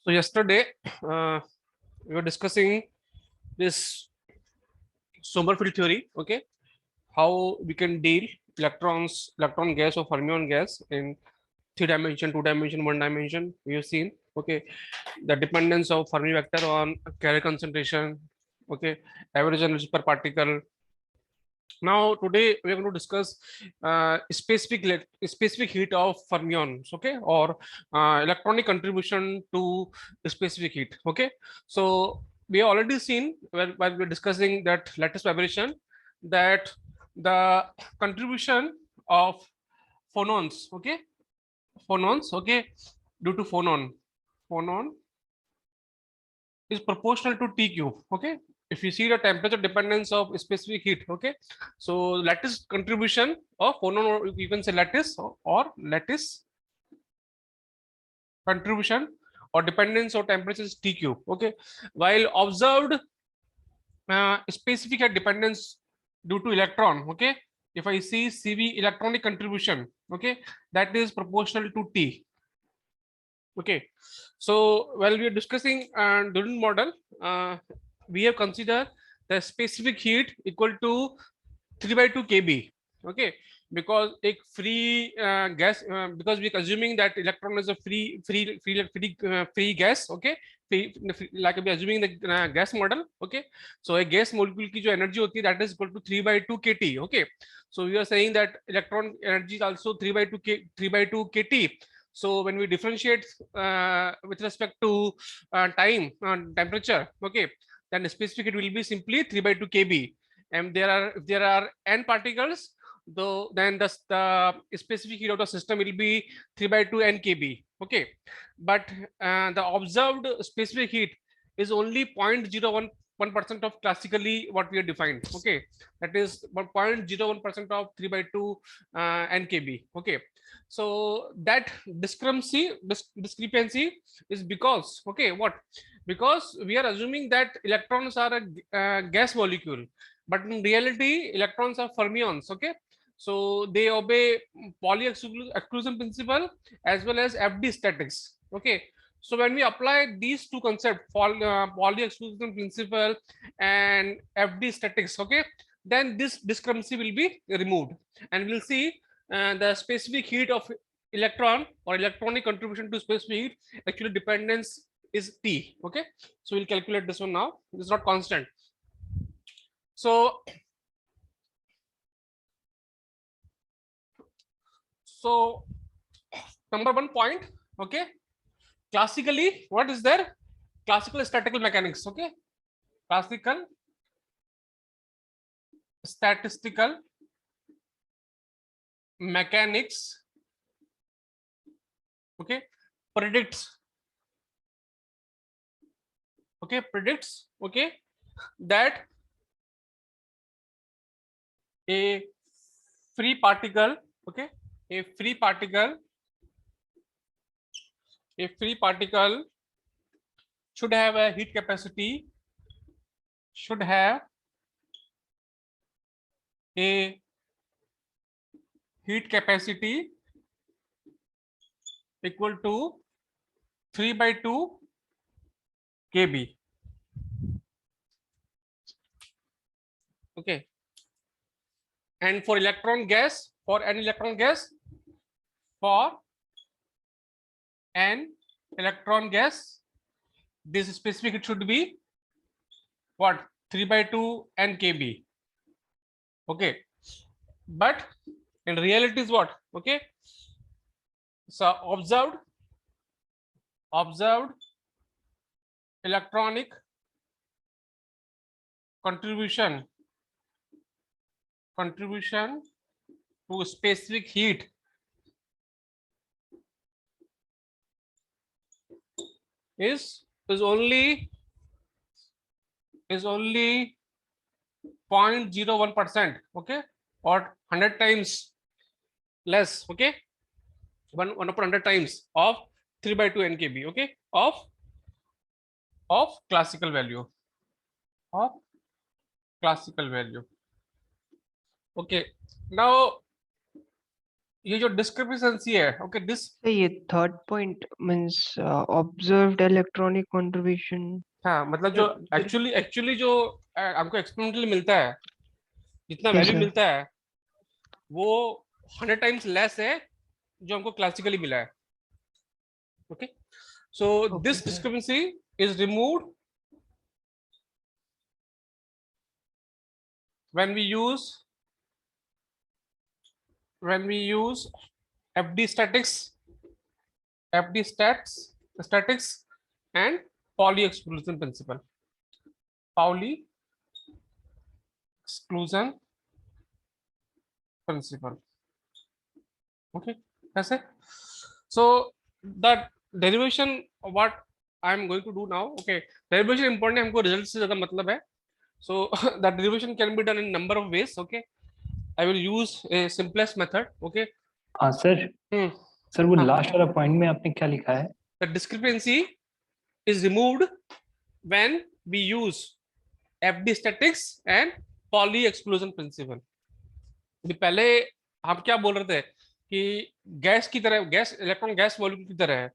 So yesterday we were discussing this Sommerfeld theory. Okay, how we can deal electron gas or fermion gas in 3 dimension, 2 dimension, 1 dimension. We have seen. Okay, the dependence of Fermi vector on carrier concentration. Okay, average energy per particle. Now today we are going to discuss specific heat of fermions, okay, or electronic contribution to specific heat. Okay, so we have already seen while we are discussing that lattice vibration that the contribution of phonons, okay, due to phonon is proportional to T cube. Okay, if you see the temperature dependence of specific heat, okay, so lattice contribution of phonon, or you can say lattice or lattice contribution or dependence of temperature is T cube. Okay, while observed specific heat dependence due to electron, okay, if I see CV electronic contribution, okay, that is proportional to T. Okay, so while we are discussing Duden model, we have considered the specific heat equal to 3/2 kb. Okay, because a free gas, because we are assuming that electron is a free gas. Okay, like we are assuming the gas model. Okay, so a gas molecule की जो energy होती है that is equal to 3/2 kT. Okay, so we are saying that electron energy is also 3/2 kT. So when we differentiate with respect to time temperature, okay, then the specific heat will be simply 3/2 kb. And if there are n particles, though, then the specific heat of the system will be 3/2 n kb. Okay, but the observed specific heat is only 0.01% of classically what we have defined. Okay, that is 0.01% of 3/2 n kb. Okay, so that discrepancy is because, okay, what, because we are assuming that electrons are a gas molecule, but in reality electrons are fermions. Okay, so they obey Pauli exclusion principle as well as FD statics. Okay, so when we apply these two concepts, Pauli exclusion principle and FD statics, okay, then this discrepancy will be removed, and we'll see the specific heat of electron or electronic contribution to specific heat actually dependence is T. Okay, so we'll calculate this one now. This is not constant. So number 1 point, okay, classically what is there? Classical statistical mechanics. Okay, classical statistical mechanics, okay, predicts, okay, okay, that a free particle, okay, a free particle should have a heat capacity, should have a heat capacity equal to 3/2 kb. Okay, and for electron gas, for an electron gas, this specific it should be what, 3/2 n kb. Okay, but in reality is what? Okay, so observed electronic contribution to specific heat is only 0.01%. okay, or 100 times less. Okay, 1/100 times of 3/2 n kb. Okay, of classical value, okay, now ये जो discrepancy है, okay, ये third point means observed electronic contribution. हाँ, मतलब जो actually जो हमको experimentally मिलता है, जितना यस वैल्यू सर। मिलता है वो 100 टाइम्स लेस है जो हमको क्लासिकली मिला है। Okay, so okay this sir. Discrepancy is removed when we use FD statics, FD statics and Pauli exclusion principle. Pauli exclusion principle. Okay, that's it. So the derivation what I am going to do now. Okay, derivation important है, हमको result से ज़्यादा मतलब है. So the derivation can be done in number of ways. Okay, I will use a simplest method. Okay. हाँ sir. Hmm. Sir वो हाँ. Last वाला पॉइंट में आपने क्या लिखा है? The discrepancy is removed when we use FD statics and Pauli exclusion principle. पहले हम क्या बोल रहे थे कि गैस की तरह, गैस इलेक्ट्रॉन गैस मॉलिक्यूल की तरह है,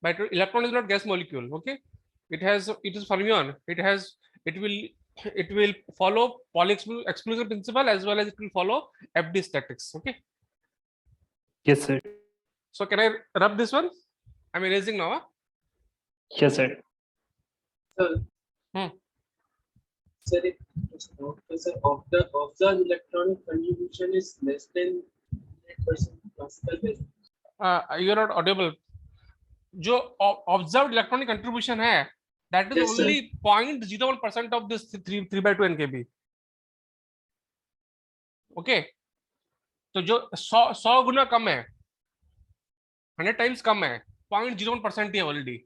but electron is not gas molecule. Okay, it is fermion, it will it will follow Pauli exclusion principle as well as it will follow FD statics. Okay, yes sir. so can I rub this one? I'm erasing now. Yes sir. Hmm. Sir, of the electronic contribution is less than 100% classical value. You are not audible. जो observed electronic contribution है that is Yes, sir. Only 0.01% of this 3/2 NKB. Okay, तो जो 100 गुना कम है, 100 times कम है, 0.01% ही है already.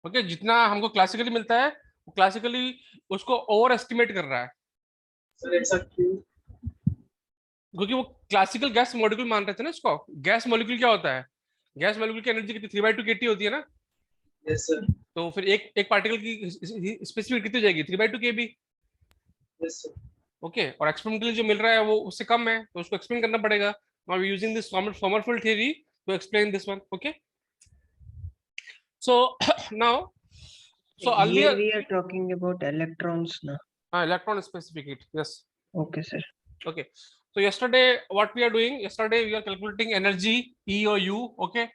Okay, जितना हमको classically मिलता है वो क्लासिकली उसको ओवर एस्टिमेट कर रहा है, Sir, ऐसा क्यों? क्योंकि वो क्लासिकल गैस मॉलिक्यूल मान रहे थे ना इसको. गैस मॉलिक्यूल क्या होता है? गैस मॉलिक्यूल की एनर्जी कितनी 3/2 kT होती है ना. Yes, sir. तो फिर एक पार्टिकल की स्पेसिफिक कितनी हो जाएगी? 3/2 kB. Yes, sir. ओके, और एक्सपेरिमेंटली जो मिल रहा है वो उससे कम है, तो उसको एक्सप्लेन करना पड़ेगा. Now using this Sommerfeld theory to explain this one. Okay, so now, so Here earlier we are talking about electrons now. electron specific heat. Yes. Okay sir. Okay, so yesterday what we are doing, yesterday we are calculating energy E or U. Okay,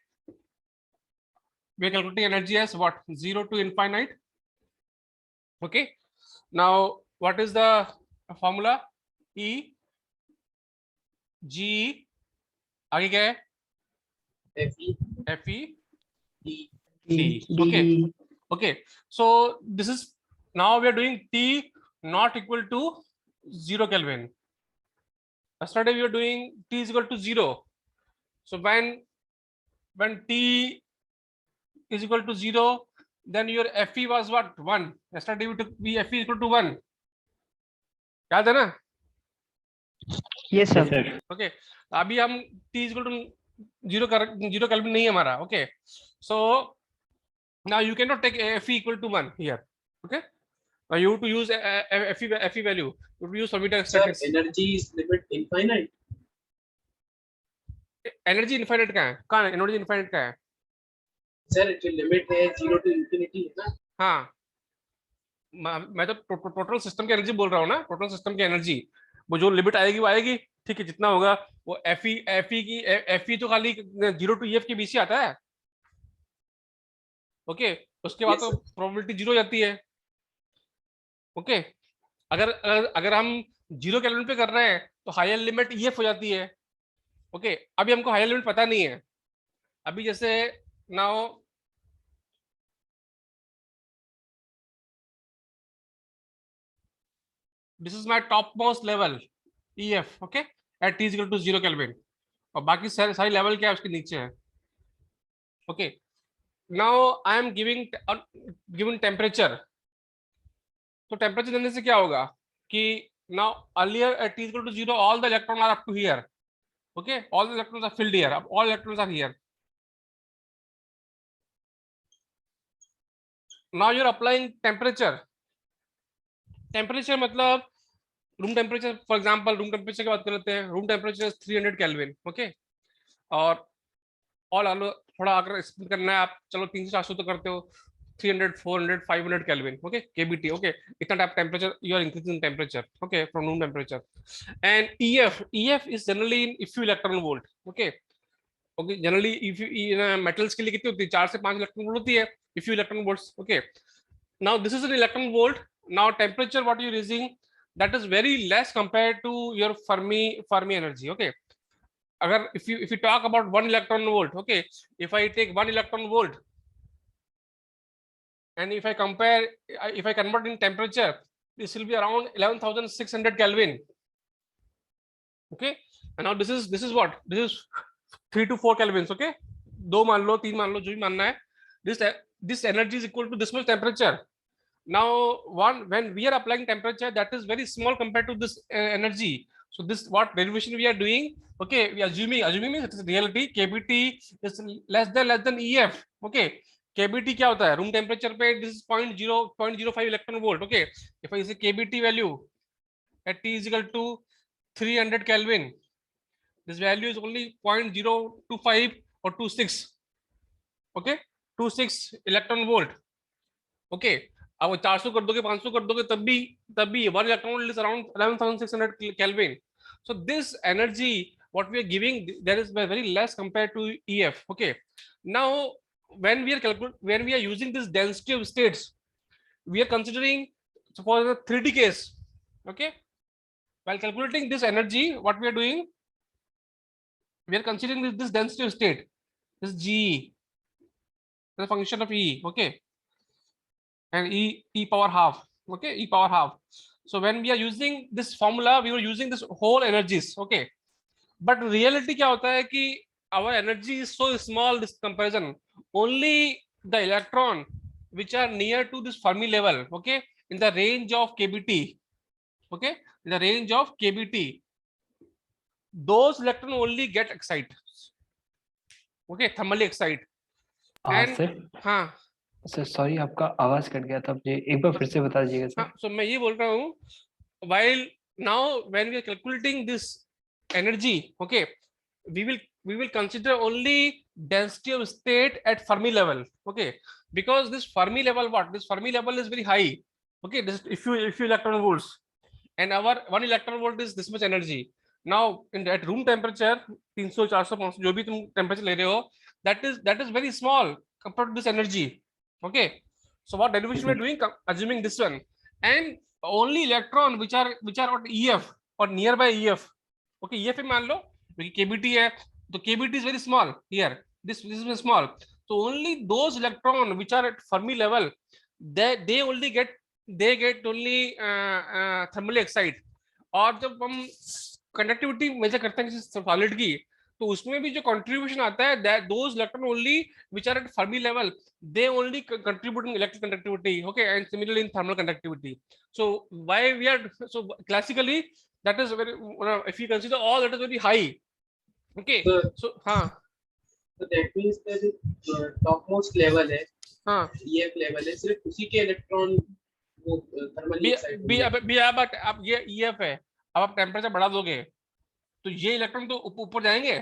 we are calculating energy as what? 0 to infinite. Okay, now what is the formula? E G, आगे क्या है? Fe, Fe D. D. Okay, okay, so this is, now we are doing T not equal to 0 Kelvin. Yesterday we are doing T is equal to 0. So when T is equal to 0, then your Fe was what? 1. Yesterday we took Fe equal to 1. याद है ना? Yes sir. Sir. Okay, अभी हम T is equal to 0 Kelvin नहीं है हमारा. Okay, so now you cannot take Fe equal to 1 here. Okay, you have to use Fe value. You have to use Fermi Sir, statistics. energy is limit infinite. Energy infinite कहाँ है energy infinite कहाँ है? Sir, it will limit है 0 to infinity है ना? हाँ, मैं तो टोटल सिस्टम की एनर्जी बोल रहा हूँ ना. टोटल सिस्टम की एनर्जी वो जो लिमिट आएगी वो आएगी. ठीक है, जितना होगा वो Fe तो खाली 0 to EF के बीच ही आता है. ओके, उसके बाद Yes, तो sir. प्रोबेबिलिटी 0 जाती है. ओके, अगर हम 0 केल्विन पे कर रहे हैं तो हायर लिमिट EF हो जाती है. ओके, अभी हमको हायर लिमिट पता नहीं है. अभी जैसे now this is my topmost level EF. Okay, at T is equal to 0 Kelvin. और बाकी सारी लेवल क्या है उसके नीचे है. Okay, now I am giving temperature. तो टेम्परेचर देने से क्या होगा कि now earlier at T is equal to 0 all the electrons are up to here. Okay, all the electrons are filled here. All electrons are here. Now you are applying temperature. Temperature मतलब room temperature. For example room temperature की बात कर लेते हैं. Room temperature 300 Kelvin. Okay, और ऑल आलो थोड़ा अगर स्प्लिट करना है आप, चलो 300 400 तो करते हो, 300 400 500 केल्विन, ओके, केबीटी, ओके, इतना type temperature you are increasing temperature, okay, from room temperature. And ef is generally in if you electron volt, okay, okay, generally if you metals के लिए कितनी होती है, 4 से 5 इलेक्ट्रॉन वोल्ट होती है, if you electron volts, okay. Now this is an electron volt. Now temperature what you using, that is very less compared to your Fermi energy, okay. Agar if you talk about 1 electron volt, okay, if I take 1 electron volt and if I compare, if I convert in temperature, this will be around 11,600 Kelvin, okay. And now this is what, this is 3 to 4 kelvins, okay, दो मान लो, तीन मान लो, जो भी मानना है. This energy is equal to this much temperature. Now when we are applying temperature, that is very small compared to this energy. So this what derivation we are doing, okay, we are assuming means it is reality, kbt is less than ef, okay. kbt क्या होता है room temperature पे, this is 0.05 electron volt, okay. If I say kbt value at t is equal to 300 kelvin, this value is only 0.025 or 26, okay, 26 electron volt, okay. अब 400 कर दोगे, 500 कर दोगे, तब भी 1 electron is around 11,600 Kelvin. So this energy what we are giving, there is very less compared to ef, okay. Now when we are using this density of states, we are considering suppose a 3D case, okay. While calculating this energy, what we are doing, we are considering this density of state, this G, the function of E, okay, and e power half, okay, e power half. So when we are using this formula, we were using this whole energies, okay. But reality क्या होता है कि our energy is so small, this comparison, only the electron which are near to this Fermi level, okay, in the range of kbt, okay, in the range of kbt, those electron only get excited, okay, thermally excite. And sir हाँ sir sorry, आपका आवाज cut गया था, मुझे एक बार फिर से बता दीजिएगा सर. हाँ, so मैं ये बोल रहा हूँ, while now when we are calculating this energy, okay, we will consider only density of state at Fermi level, okay, because this Fermi level, what this Fermi level is very high, okay, this if you electron volts, and our 1 electron volt is this much energy. Now in at room temperature 300 400 500 जो भी तुम temperature ले रहे हो, that is very small compared to this energy, okay. So what derivation we are doing, assuming this one, and only electron which are at ef or nearby ef, okay, ef मान लो kbt है, तो kbt is very small here, this is very small. So only those electron which are at Fermi level, they only get only thermally excite. और जब हम conductivity measure करते हैं किसी solid की, तो उसमें भी जो कंट्रीब्यूशन आता है, that those electron only which are at Fermi level, they only contribute in electric conductivity, okay, and similarly in thermal conductivity. So why we are, so classically that is very, if you consider all, that is very high, okay. So so that means that topmost level है, हाँ EF level है, सिर्फ उसी के electron वो thermally excite भी अब ये EF है, अब आप टेम्परेचर बढ़ा दोगे तो ये इलेक्ट्रॉन तो ऊपर जाएंगे,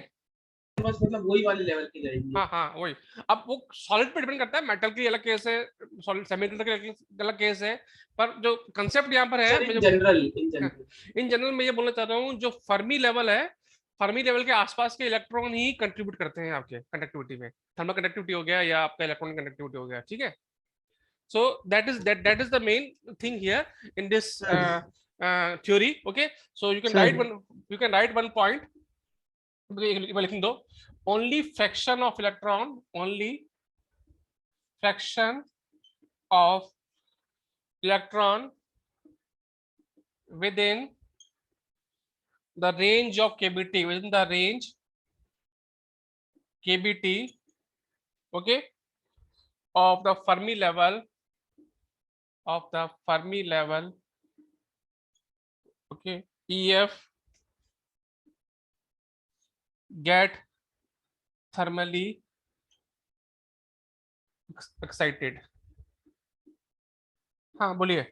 बस मतलब वही वाले लेवल के जाएंगे. हाँ वही. अब वो सॉलिड पे डिपेंड करता है, मेटल की अलग केस है, सॉलिड सेमीकंडक्टर की अलग केस है, पर जो कंसेप्ट यहाँ पर है, इन जनरल मैं ये बोलना चाह रहा हूँ, जो फर्मी लेवल है, फर्मी लेवल के आसपास के इलेक्ट्रॉन ही कंट्रीब्यूट करते हैं आपके कंडक्टिविटी में, थर्मल कंडक्टिविटी हो गया या आपका इलेक्ट्रॉनिक कंडक्टिविटी हो गया, ठीक है. So that is the main thing here in this theory, okay. So you can write one point, लिख दो, only fraction of electron within the range of kbt, within the range kbt, okay, of the Fermi level, okay, ef get thermally excited. हाँ बोलिए.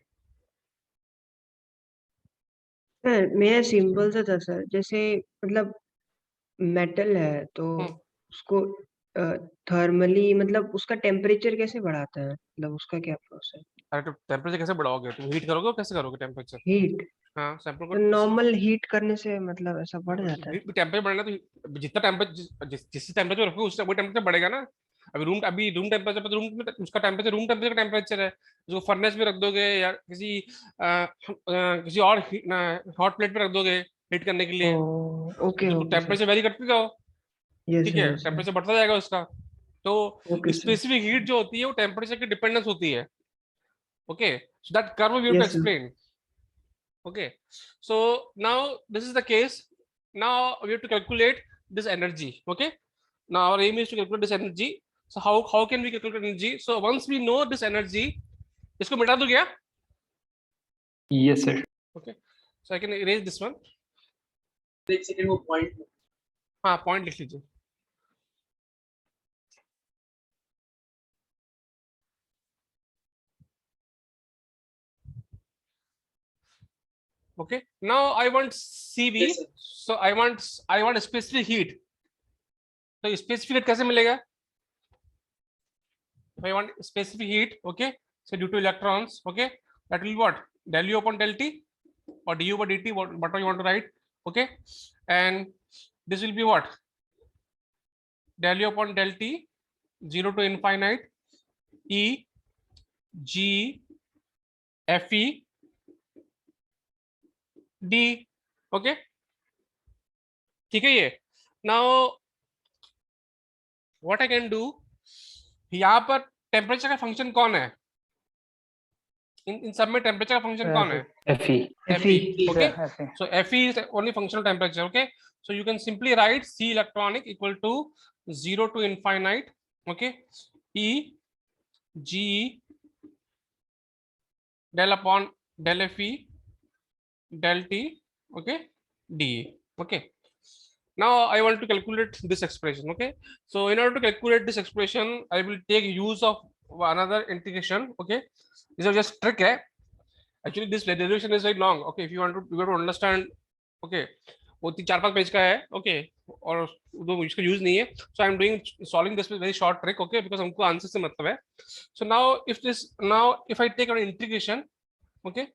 Sir मेरा simple सा था sir, जैसे मतलब metal है तो हम्म। उसको थर्मली मतलब उसका टेम्परेचर कैसे बढ़ाता है, मतलब उसका क्या प्रोसेस? अरे तो टेम्परेचर कैसे बढ़ाओगे तुम, हीट करोगे, कैसे करोगे टेम्परेचर? हीट, हाँ सैंपल को तो नॉर्मल हीट करने से मतलब ऐसा बढ़ जाता है? टेम्परेचर बढ़ना, तो जितना टेम्परेचर जिस टेम्परेचर रखोगे उससे वही टेम्परेचर बढ़ेगा ना। अभी रूम टेम्परेचर पे तो रूम में उसका टेम्परेचर रूम टेम्परेचर का टेम्परेचर है। जो फर्नेस में रख दोगे या किसी और हॉट प्लेट पे रख दोगे हीट करने के लिए, ओ ओके तो ओके सर। टेम्परेचर वेरी करते जाओ। यस ठीक सर है, यस सर। टेम्परेचर बढ़ता जाएगा उसका। तो ओके सर। स्पेसिफिक हीट जो होती है वो टेम्परेचर की डिपेंडेंस होती है। Okay, so that curve we have to yes sir. Explain. Okay, so now this is the case. Now we have to calculate this energy. Okay, now our aim is to calculate this energy. So how can we calculate energy? So once we know this energy, इसको मिटा दो क्या? Yes sir. Okay, so I can erase this one. एक second वो point हाँ point लिख लीजिए। Okay, now I want CV. Yes, sir. So I want a specific heat. तो specific heat कैसे मिलेगा? If I want specific heat, okay, so due to electrons, okay, that will be what? Del U upon del T or du by dt, whatever you want to write, okay, and this will be what? Del U upon del T, 0 to infinite, E G F E D, okay, ठीक है ये। Now what I can do, यहाँ पर temperature का function कौन है? इन सब में टेम्परेचर का फंक्शन कौन है? FE. Fe. Okay, FE. so Fe is only functional temperature. Okay, so you can simply write C electronic equal to 0 to infinite. Okay, E G del upon del Fe del T. Okay, D. Okay, now I want to calculate this expression. Okay, so in order to calculate this expression, I will take use of another integration. Okay, this is just trick. Actually this derivation is very long. Okay, if you want to understand, okay, वो 4-5 page का है। Okay, और वो इसका use नहीं है। So I am doing solving this with very short trick. Okay, because हमको answer से मतलब है। So now if I take an integration, okay,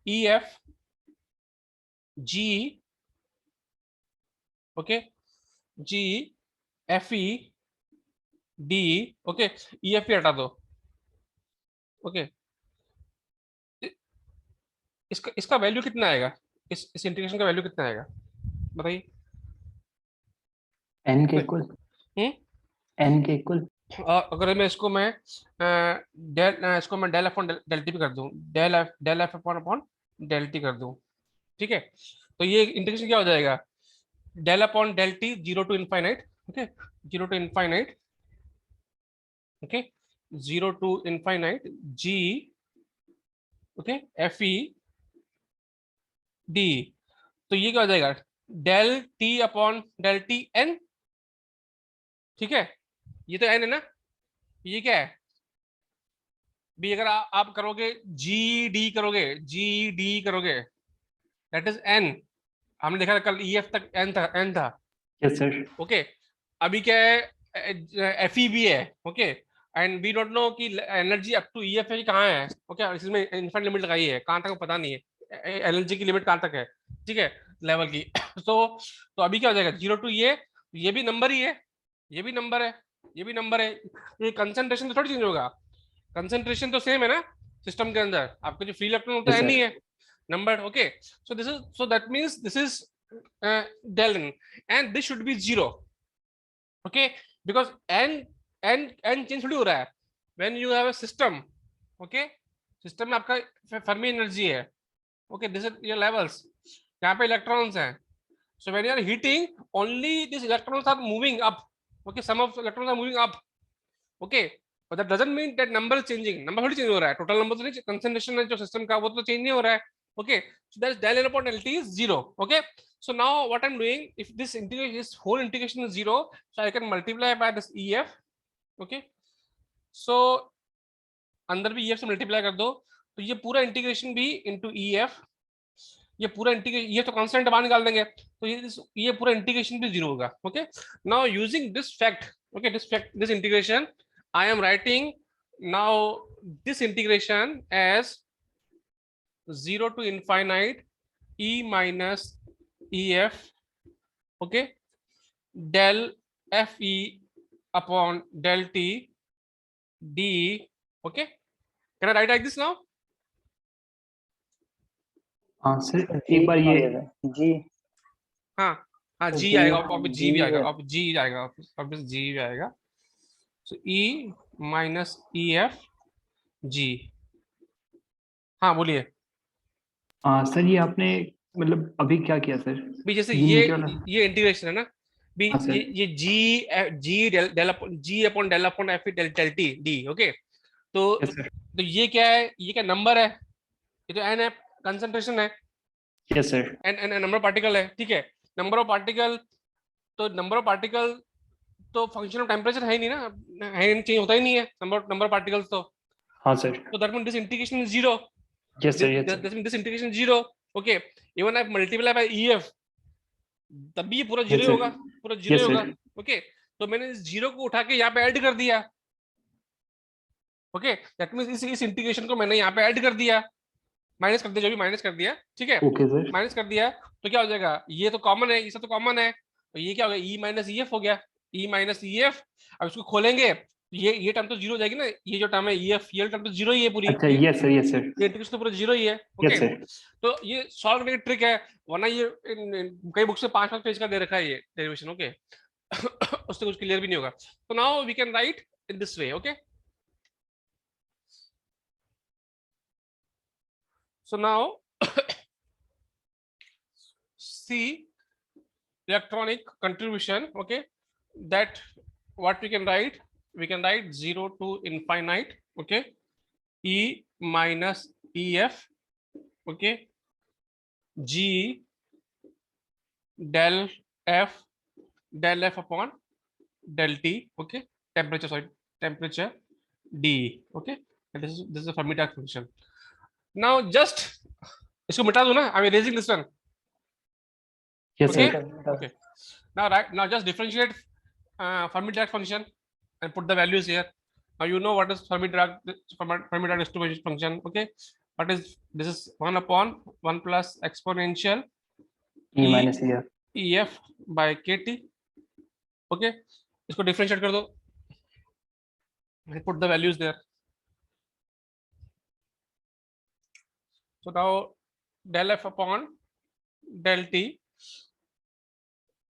E F G, okay, G F E D, okay, E F हटा दो। Okay, इसका इसका value कितना आएगा? इस इंटीग्रेशन का वैल्यू कितना आएगा बताइए। एन के इक्वल। हम्म, एन के इक्वल। अगर मैं इसको मैं इसको मैं डेल अपॉन डेल टी भी कर दूं, del F upon upon del T कर दूं, ठीक है, तो ये इंटीग्रेशन क्या हो जाएगा? Del upon del T 0 to infinite, okay, 0 to infinite, okay, 0 to infinite G, okay, F E D. तो ये क्या हो जाएगा? Del T upon del T N, ठीक है, ये तो एन है ना, ये क्या है भी? अगर आप करोगे जी डी करोगे दैट इज एन। हमने देखा था कल ई एफ तक एन था। Yes sir. ओके, अभी क्या है, एफ ई भी है। Okay, and we don't know कि energy up to E F है कहाँ है। ओके, इसमें इन्फिनिट लिमिट लगाई है, कहाँ तक पता नहीं है एनर्जी की लिमिट कहाँ तक है, ठीक है, लेवल की। तो अभी क्या हो जाएगा? 0 टू ये भी नंबर ही है, ये भी नंबर है, ये भी नंबर है। ये कंसंट्रेशन तो थोड़ी चेंज होगा, कंसंट्रेशन तो सेम है ना सिस्टम के अंदर। आपका जो फ्री इलेक्ट्रॉन होता है Yes, नहीं sir. है number. Okay, so that means this is del n and this should be 0. Okay, because n change थोड़ी हो रहा है when you have a system. Okay, system में आपका फर्मी एनर्जी है। Okay, this is your levels, यहाँ पे electrons हैं। So when you are heating, only these electrons are moving up. Okay, some of the electrons are moving up. Okay, but that doesn't mean that number is changing. Number थोड़ी change हो रहा है, total number तो नहीं, concentration है जो system का वो तो चेंज नहीं हो रहा है। Okay, so that is del n upon del t is 0. Okay, so now what I'm doing, if this integration, this whole integration is 0, so I can multiply by this EF. Okay, so अंदर भी EF से multiply कर दो, तो ये पूरा integration भी into EF ये पूरा इंटीग्रेशन, ये तो कांस्टेंट बाहर निकाल देंगे, तो ये पूरा इंटीग्रेशन भी 0 होगा. Okay, now using this fact, okay, this integration I am writing now this integration as 0 to infinite e minus ef, okay, del fe upon del t d, okay. Can I write like this now? हाँ sir, जी एक बार ये जी हाँ हाँ, जी जी आएगा, अब जी भी जी आएगा, है। अब जी आएगा, अब जी भी आएगा. सो e माइनस ई एफ जी. हाँ बोलिए. हाँ सर, ये आपने मतलब अभी क्या किया सर? भी जैसे ये नीचे वाला, ये इंटीग्रेशन है ना, भी हाँ सर, ये G upon del upon F del del T D. Okay, तो यस सर, ये क्या है, ये क्या नंबर है, ये तो एन है, कंसंट्रेशन है, yes sir, N number particle है. ठीक है, नंबर ऑफ पार्टिकल, तो नंबर ऑफ पार्टिकल तो फंक्शन ऑफ टेम्परेचर है ही नहीं ना, है, चेंज होता ही नहीं है नंबर पार्टिकल्स हाँ सर, तो that mean this integration is zero. Yes sir, yes sir, this integration zero. Okay, even I multiply by E F, तब भी ये पूरा जीरो यस ही होगा, सर, पूरा जीरो ही यस होगा. सर, ओके, तो मैंने इस जीरो को उठा के यहाँ पे ऐड कर दिया. ओके, दैट मीन्स इस इंटीग्रेशन को मैंने यहाँ पे ऐड कर दिया, माइनस कर दिया, जो भी माइनस कर दिया. ठीक है, ओके सर, माइनस कर दिया, तो क्या हो जाएगा, ये तो कॉमन है, ये सब तो कॉमन है, तो ये क्या हो गया, ई माइनस ई एफ हो गया, ई माइनस ई एफ. अब इसको खोलेंगे, ये टर्म तो जीरो हो जाएगी ना, ये जो टर्म है ई एफ, ये टर्म तो जीरो ही है पूरी, अच्छा, यस सर, यस सर, ये इंटीग्रेशन तो पूरा जीरो ही है. यस ओके, सर, तो ये सॉल्व करने की ट्रिक है, वरना ये कई बुक से 5 पेज का दे रखा है ये डेरिवेशन. ओके, उससे कुछ क्लियर भी नहीं होगा. तो now we can write in this way. Okay, so now see electronic contribution. Okay, that what we can write 0 to infinite. Okay, e minus ef, okay, g del f upon del t. Okay, temperature d. Okay, and this is a Fermi function. Now just इसको मिटा दो ना, I am raising this one. Yes Okay, sir, okay. Now just differentiate Fermi-Dirac function and put the values here. Now you know what is Fermi-Dirac distribution function. Okay, what is this? Is 1 upon 1 plus exponential E minus E F, EF by KT. Okay, इसको differentiate कर दो and put the values there. So now del F upon del T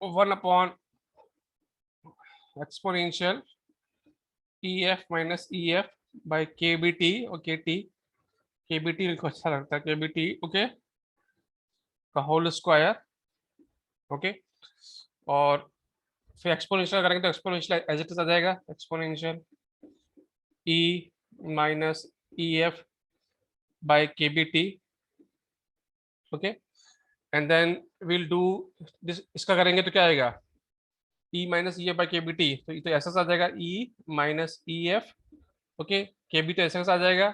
1 upon exponential EF minus EF by KBT और KT. KBT मेरे को अच्छा लगता है, KBT. Okay, का होल स्क्वायर. ओके, और फिर एक्सपोनेंशियल करेंगे तो एक्सपोनेंशियल एज इट इज आ जाएगा, exponential E minus EF by KBT. Okay, and then will do this, इसका करेंगे तो क्या आएगा, E minus EF by KBT, तो ये तो ऐसा आ जाएगा, E minus EF. Okay, KBT ऐसा आ जाएगा,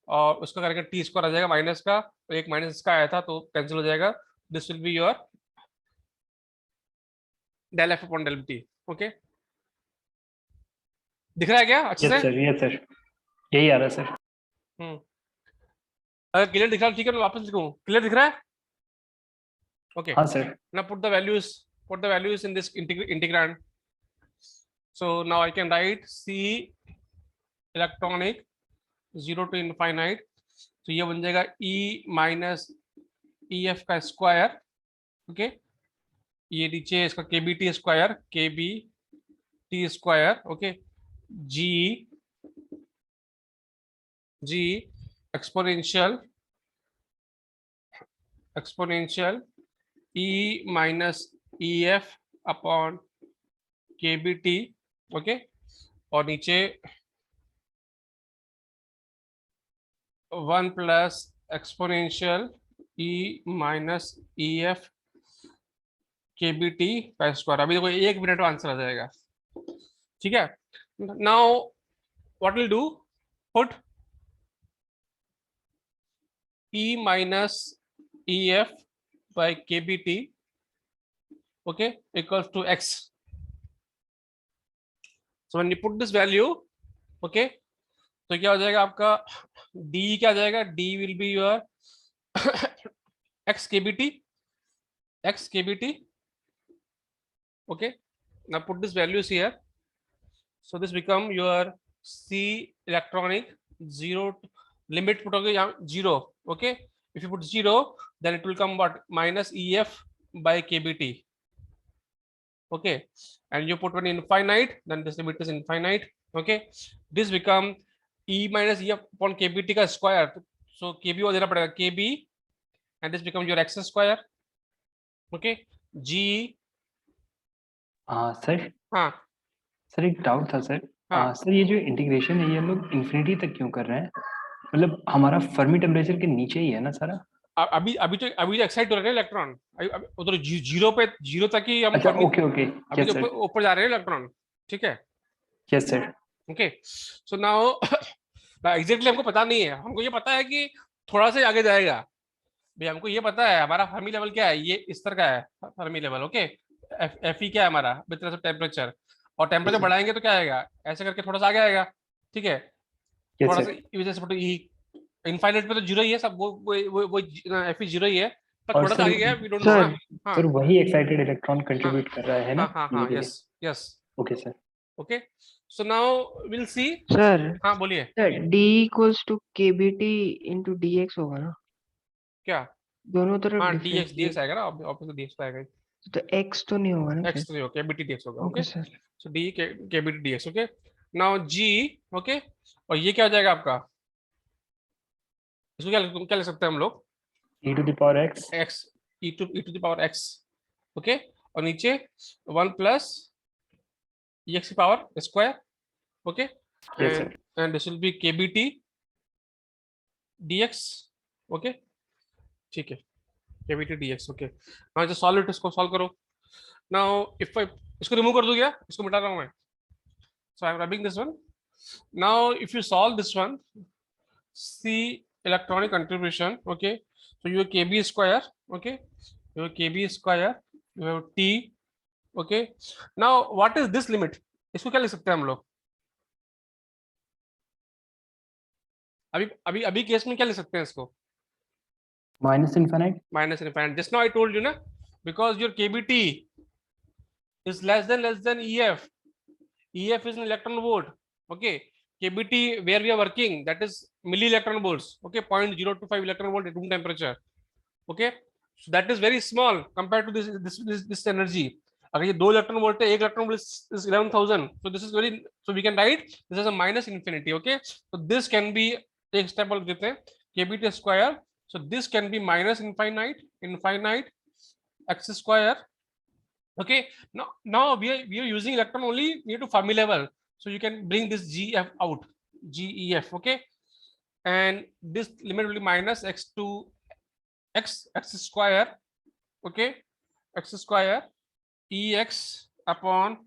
और उसका करेंगे टी स्क्वायर आ जाएगा माइनस का, तो एक माइनस इसका आया था तो कैंसिल हो जाएगा. This will be your del F upon del T. Okay, दिख रहा है क्या अच्छे से? यस सर, यस सर, यही आ रहा है सर, अगर क्लियर दिख रहा है ठीक है, मैं वापस लिखूं, क्लियर दिख रहा है? ओके, हाँ sir, now put the values in this integrand. So now I can write C electronic 0 to infinite, तो ये बन जाएगा E माइनस EF का स्क्वायर. ओके, ये नीचे इसका KBT square, KBT square. Okay, G exponential E minus EF upon KBT. Okay, और नीचे 1 plus exponential E minus EF KBT का स्क्वायर. अभी देखो 1 मिनट में आंसर आ जाएगा. ठीक है, now what will do, put E minus EF by kBt, okay, equals to x. So when you put this value, okay, तो क्या हो जाएगा आपका d, क्या हो जाएगा, d will be your x kBt, okay. Now put this values here. So this become your C electronic 0 limit, put okay 0, okay. If you put 0, then it will come what, minus EF by kBt, okay. And you put one infinite, then this limit is infinite, okay. This become E minus EF upon kBt का square. So kb को देना पड़ेगा kb, and this becomes your x square, okay. G, sir हाँ sir एक doubt था sir. हाँ sir ये जो इंटीग्रेशन है ये हम लोग इन्फिनिटी तक क्यों कर रहे हैं? मतलब हमारा फर्मी टेम्परेचर के नीचे ही है ना सारा? अभी अभी तो एक्साइट हो रहे हैं इलेक्ट्रॉन, उधर जीरो तक ही हम अच्छा Fermi, ओके ओके अभी यस तो सर ऊपर जा रहे हैं इलेक्ट्रॉन, ठीक है, yes sir okay. So now exactly हमको पता नहीं है, हमको ये पता है कि थोड़ा सा आगे जाएगा भाई, हमको ये पता है हमारा फर्मी लेवल क्या है, ये इस तरह का है फर्मी लेवल, ओके. एफ ई क्या है हमारा विद टेम्परेचर, और टेम्परेचर बढ़ाएंगे तो क्या आएगा, ऐसे करके थोड़ा सा आगे आएगा, ठीक है. यस थोड़ा सर सा ई इनफाइनाइट पे तो जीरो ही है सब, वो एफ ई जीरो ही है, पर और थोड़ा सा सर आगे गया, वी डोंट नो सर ना. हाँ सर वही एक्साइटेड इलेक्ट्रॉन हाँ कंट्रीब्यूट कर रहा है ना हाँ धीरे हाँ, धीरे? Yes yes, okay sir okay. So now will see. Sir हाँ बोलिए. Sir d equals to kBt into dx होगा ना, क्या, दोनों तरफ हाँ डिफरेंस डीएक्स आएगा ना, ऑब्वियसली डीएक्स आएगा, तो x तो नहीं होगा ना एक्स सर? तो होगा, केबीटी डीएक्स होगा, okay okay. Sir. So D KBT dx, okay. Now G, okay. और ये क्या हो जाएगा आपका, इसको क्या लिख सकते हैं हम लोग, e to the power x x, e to the power x, okay. और नीचे 1 प्लस ई एक्स की power square, okay. Yes sir and this will be kBT dx, okay, ठीक है, kBT dx, okay. Now just solve it, इसको solve करो. Now if I इसको remove कर दूं क्या, इसको मिटा रहा हूं मैं, so I'm rubbing this one. Now if you solve this one, see electronic contribution, okay. So you have kb square, okay, you have kb square, you have t, okay. Now what is this limit, इसको क्या लिख सकते हैं हम लोग, अभी अभी अभी केस में क्या लिख सकते हैं इसको, minus infinite minus infinite. Just now I told you na, because your kbt is less than ef, ef is an electron volt, okay. kbt where we are working, that is milli electron volts, okay, 0.025 electron volt at room temperature, okay. So that is very small compared to this energy. अगर ये 2 electron volt है, 1 electron volt is 11,000, so this is very, so we can write this as a minus infinity, okay. So this can be, एक step और देते हैं, kbt square, so this can be minus infinite x square, okay. Now we are using electron only near to Fermi level, so you can bring this gf out, gef, okay. And this limit will be minus x to x square, okay, x square ex upon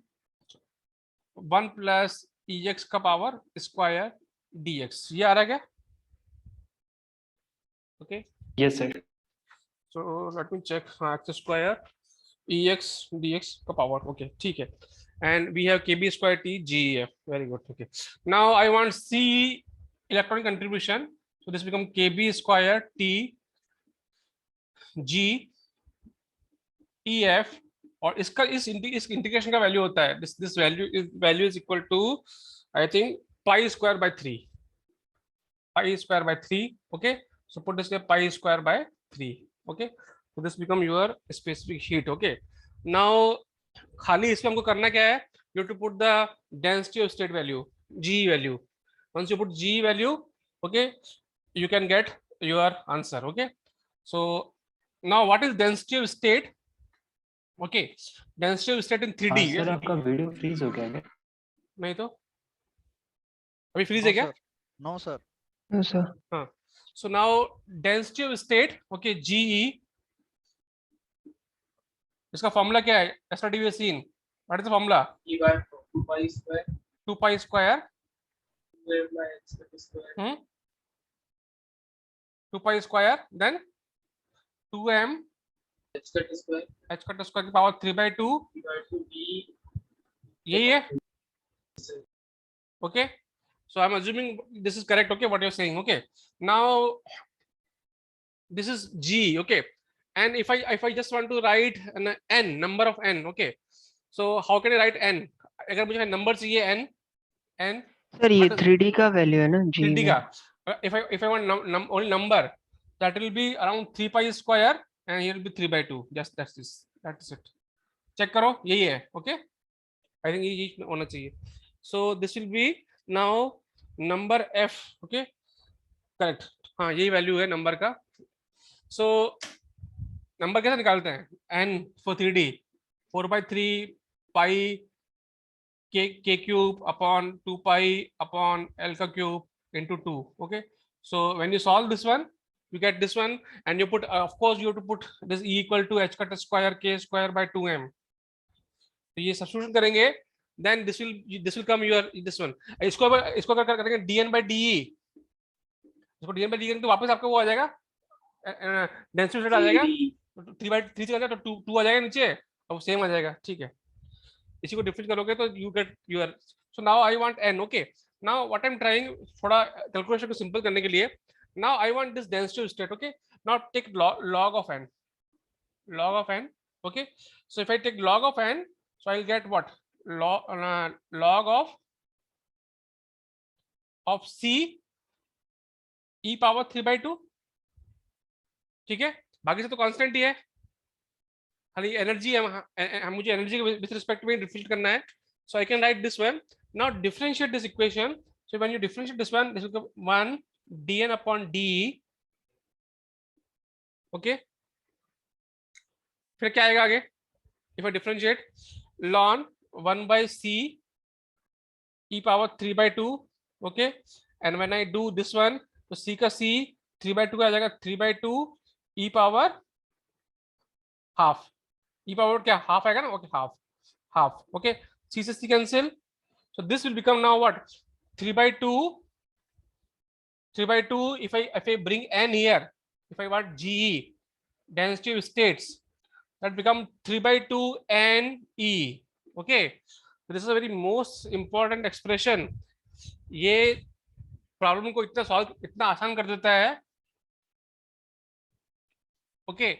1 plus ex का power square dx, ये आ रहा है क्या, okay. Yes sir So let me check, x square ex dx का power, okay, ठीक है. And we have kb square t gef, very good, okay. Now I want c electron contribution, so this become kb square t g ef, और इसका इस integration का value होता है, this value is equal to I think pi square by 3, okay. So put this pi square by 3, okay. So this become your specific heat, okay. Now खाली इसमें हमको करना क्या है, you to put the density of state value, G value. once you put g value, okay, you can get your answer, okay. So now what is density of state, okay, density of state in 3D. Sir आपका video freeze हो गया क्या? नहीं तो अभी freeze है क्या, no sir no sir. हाँ. So now density of state, okay, GE, इसका फॉर्मूला क्या है, yesterday we have seen, what is the formula, E by 2 pi square 2 pi square, square by x square 2 pi square, then 2m h का square h का square की power 3/2 b यही है. Okay, so I'm assuming this is correct. Okay, what you're saying. Okay, now this is g. Okay, and if I just want to write an n number of n. Okay, so how can I write n? अगर मुझे number चाहिए n sir ये what is 3D का value है ना जी 3D में? का, if I want only number, that will be around 3 pi square and here will be 3/2. Just that's it. Check करो यही है. Okay, I think ये होना चाहिए. So this will be now number f. Okay, correct. हाँ यही value है number का. So नंबर कैसे निकालते हैं? n for 3D 4/3 pi k cube upon 2 pi upon l का cube into 2. Okay, so when you solve this one you get this one and you put of course you have to put this e equal to h cut square k square by 2m. तो ये substitution करेंगे then this will come your this one. इसको अगर करेंगे dn by de, इसको dn by de करेंगे तो वापस आपका वो आ जाएगा डेंसिटी आ जाएगा 3/3 से करना तो 2 आ जाएगा नीचे और सेम आ जाएगा. ठीक है, इसी को डिफरेंस करोगे तो you get your. So now I want n. Okay, now what I am trying थोड़ा कैलकुलेशन को सिंपल करने के लिए, now I want this density state. Okay, now take log of n. Okay, so if I take log of n, so I'll get what? Log of c e power 3/2. ठीक है, बाकी से तो constant ही है, खाली एनर्जी है, मुझे energy के विद रिस्पेक्ट में डिफरेंशिएट करना है. So I can write this one. Now differentiate this equation. So when you differentiate this one, this will become 1 dn upon d. Okay, फिर क्या आएगा आगे? If I differentiate ln 1 by c e power 3/2. Okay, and when I do this one, तो c का c 3/2 आ जाएगा 3/2 e power half. e power क्या half आएगा ना? Okay, half. ओके, c से c cancel. So this will become now what? 3/2. If I bring n here, if I want GE, density of states, that become 3/2 n e. Okay, so this is a very most important expression. ये problem को इतना आसान कर देता है. Okay,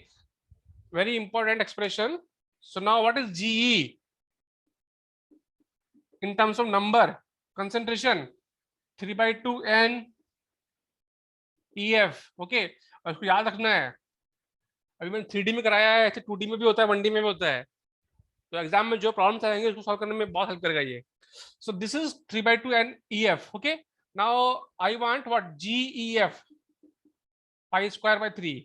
very important expression. So now what is GE in terms of number concentration? 3/2 n EF. Okay, और इसको याद रखना है. अभी मैंने 3D में कराया है, ऐसे 2D में भी होता है, 1D में भी होता है. तो एग्जाम में जो प्रॉब्लम्स आएंगे उसको सॉल्व करने में बहुत हेल्प करेगा ये. So this is 3/2 n EF. Okay, now I want what? GEF pi square by 3.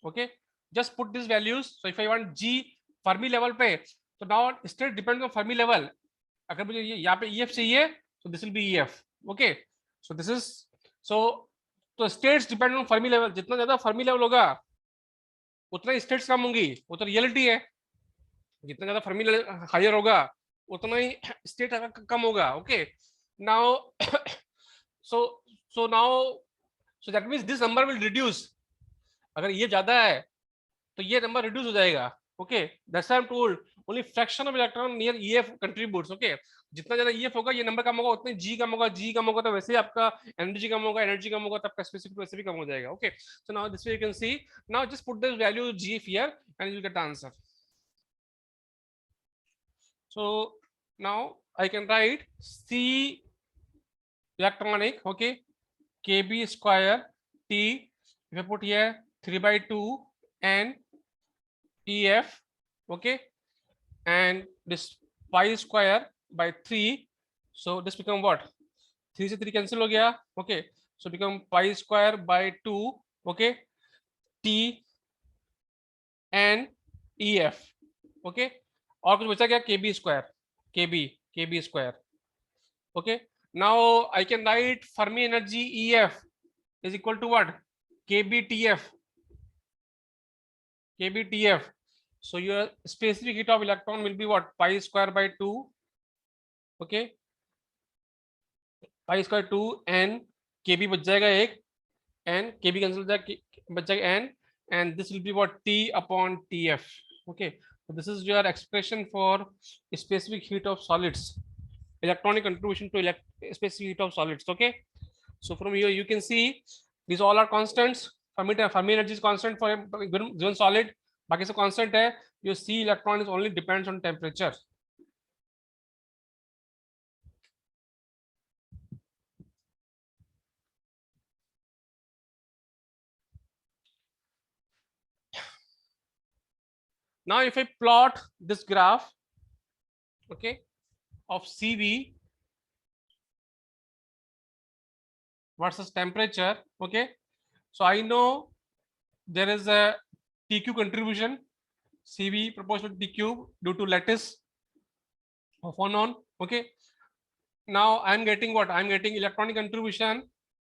Okay, just put this values. So if I want G Fermi level पे, तो now state depends on Fermi level. अगर मुझे ये यहाँ पे EF चाहिए तो this will be EF. Okay, so this is तो states depend on Fermi level. जितना ज्यादा फर्मी लेवल होगा उतना ही स्टेट्स कम होंगी, वो तो रियलिटी है. जितना ज्यादा फर्मी लेवल हायर होगा उतना ही स्टेट कम होगा. Okay, now so that means this number will reduce. अगर ये ज्यादा है तो ये नंबर रिड्यूस हो जाएगा. Okay, that's I am told only fraction of electron near EF contributes. Okay, जितना ज्यादा EF होगा ये नंबर कम होगा, उतना G कम होगा. G कम होगा तो वैसे ही आपका एनर्जी कम होगा. एनर्जी कम होगा तो आपका स्पेसिफिक वैसे भी कम हो जाएगा. Okay, so now this way you can see. Now just put the value G here and you will get the answer. So now I can write C electronic. Okay, KB square T. If I put here 3/2 n EF. Okay, and this pi square by 3. So this become what? 3 से 3 cancel हो गया. Okay, so become pi square by 2. Okay, T and EF. Okay, और कुछ बचा क्या? KB square. KB square. Okay, now I can write Fermi energy EF is equal to what? KBTF. So your specific heat of electron will be what? Pi square by 2. Okay, pi square 2 n KB बच जाएगा एक, n KB cancel हो जाएगा, बच जाएगा n and this will be what T upon TF. Okay, so this is your expression for specific heat of solids, electronic contribution to specific heat of solids. Okay, so from here you can see these all are constants. Fermi energy is constant for a given solid. बाकी सब constant है. Your C electron is only depends on temperature. Now if I plot this graph, okay, of CV versus temperature, okay, so I know there is a TQ contribution, CV proportional to TQ due to lattice of phonon. Okay, now I'm getting what? I'm getting electronic contribution.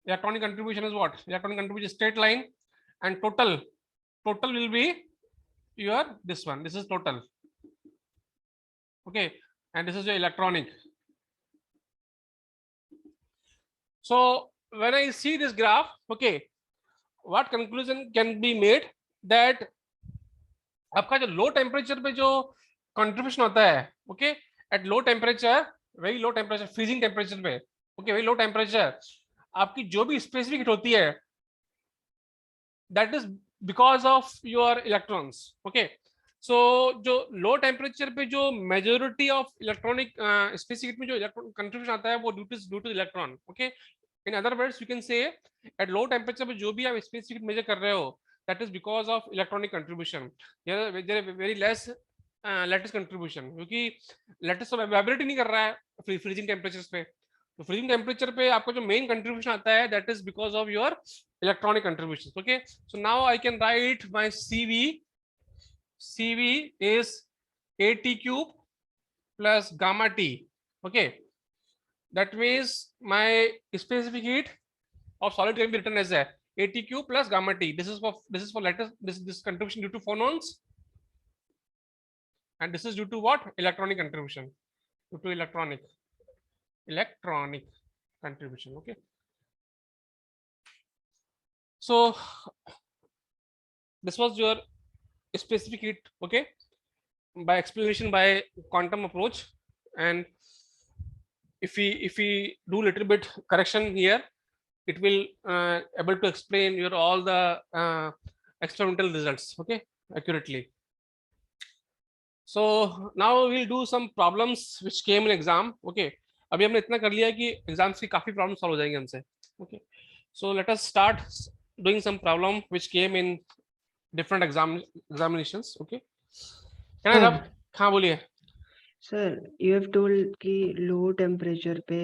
Electronic contribution is what? Electronic contribution is straight line, and total will be your this one. This is total. Okay, and this is your electronic. So when I see this graph, okay, what conclusion can be made that आपका जो low temperature पे जो contribution होता है, okay, at low temperature, very low temperature, freezing temperature पे, okay, very low temperature, आपकी जो भी स्पेसिफिक हीट होती है, that is because of your electrons. Okay, so जो लो टेम्परेचर पे जो majority of electronic specific heat में जो इलेक्ट्रॉन कंट्रीब्यूशन आता है वो due to electron. Okay, in other words you can say at low temperature पे जो भी आप स्पेसिफिक हीट मेजर कर रहे हो, that is because of electronic contribution. There are very less lattice contribution, क्योंकि lattice तो evaporate नहीं कर रहा है freezing temperatures पे. तो freezing temperature पे आपको जो main contribution आता है, that is because of your electronic contributions. Okay, so now I can write my CV. CV is AT cube plus gamma T. Okay, that means my specific heat of solid can be written as a ATQ plus gamma T. This is for lattice. This contribution due to phonons, and this is due to what? Electronic contribution. Due to electronic contribution. Okay. So this was your specific heat. Okay, by explanation by quantum approach, and if we do little bit correction here, it will able to explain your all the experimental results, okay, accurately. So now we'll do some problems which came in exam. Okay, अभी हमने इतना कर लिया कि exams की काफी problem solve हो जाएंगे हमसे. Okay, so let us start doing some problem which came in different examinations. Okay, can I have? हाँ बोलिए. सर, you have told कि low temperature पे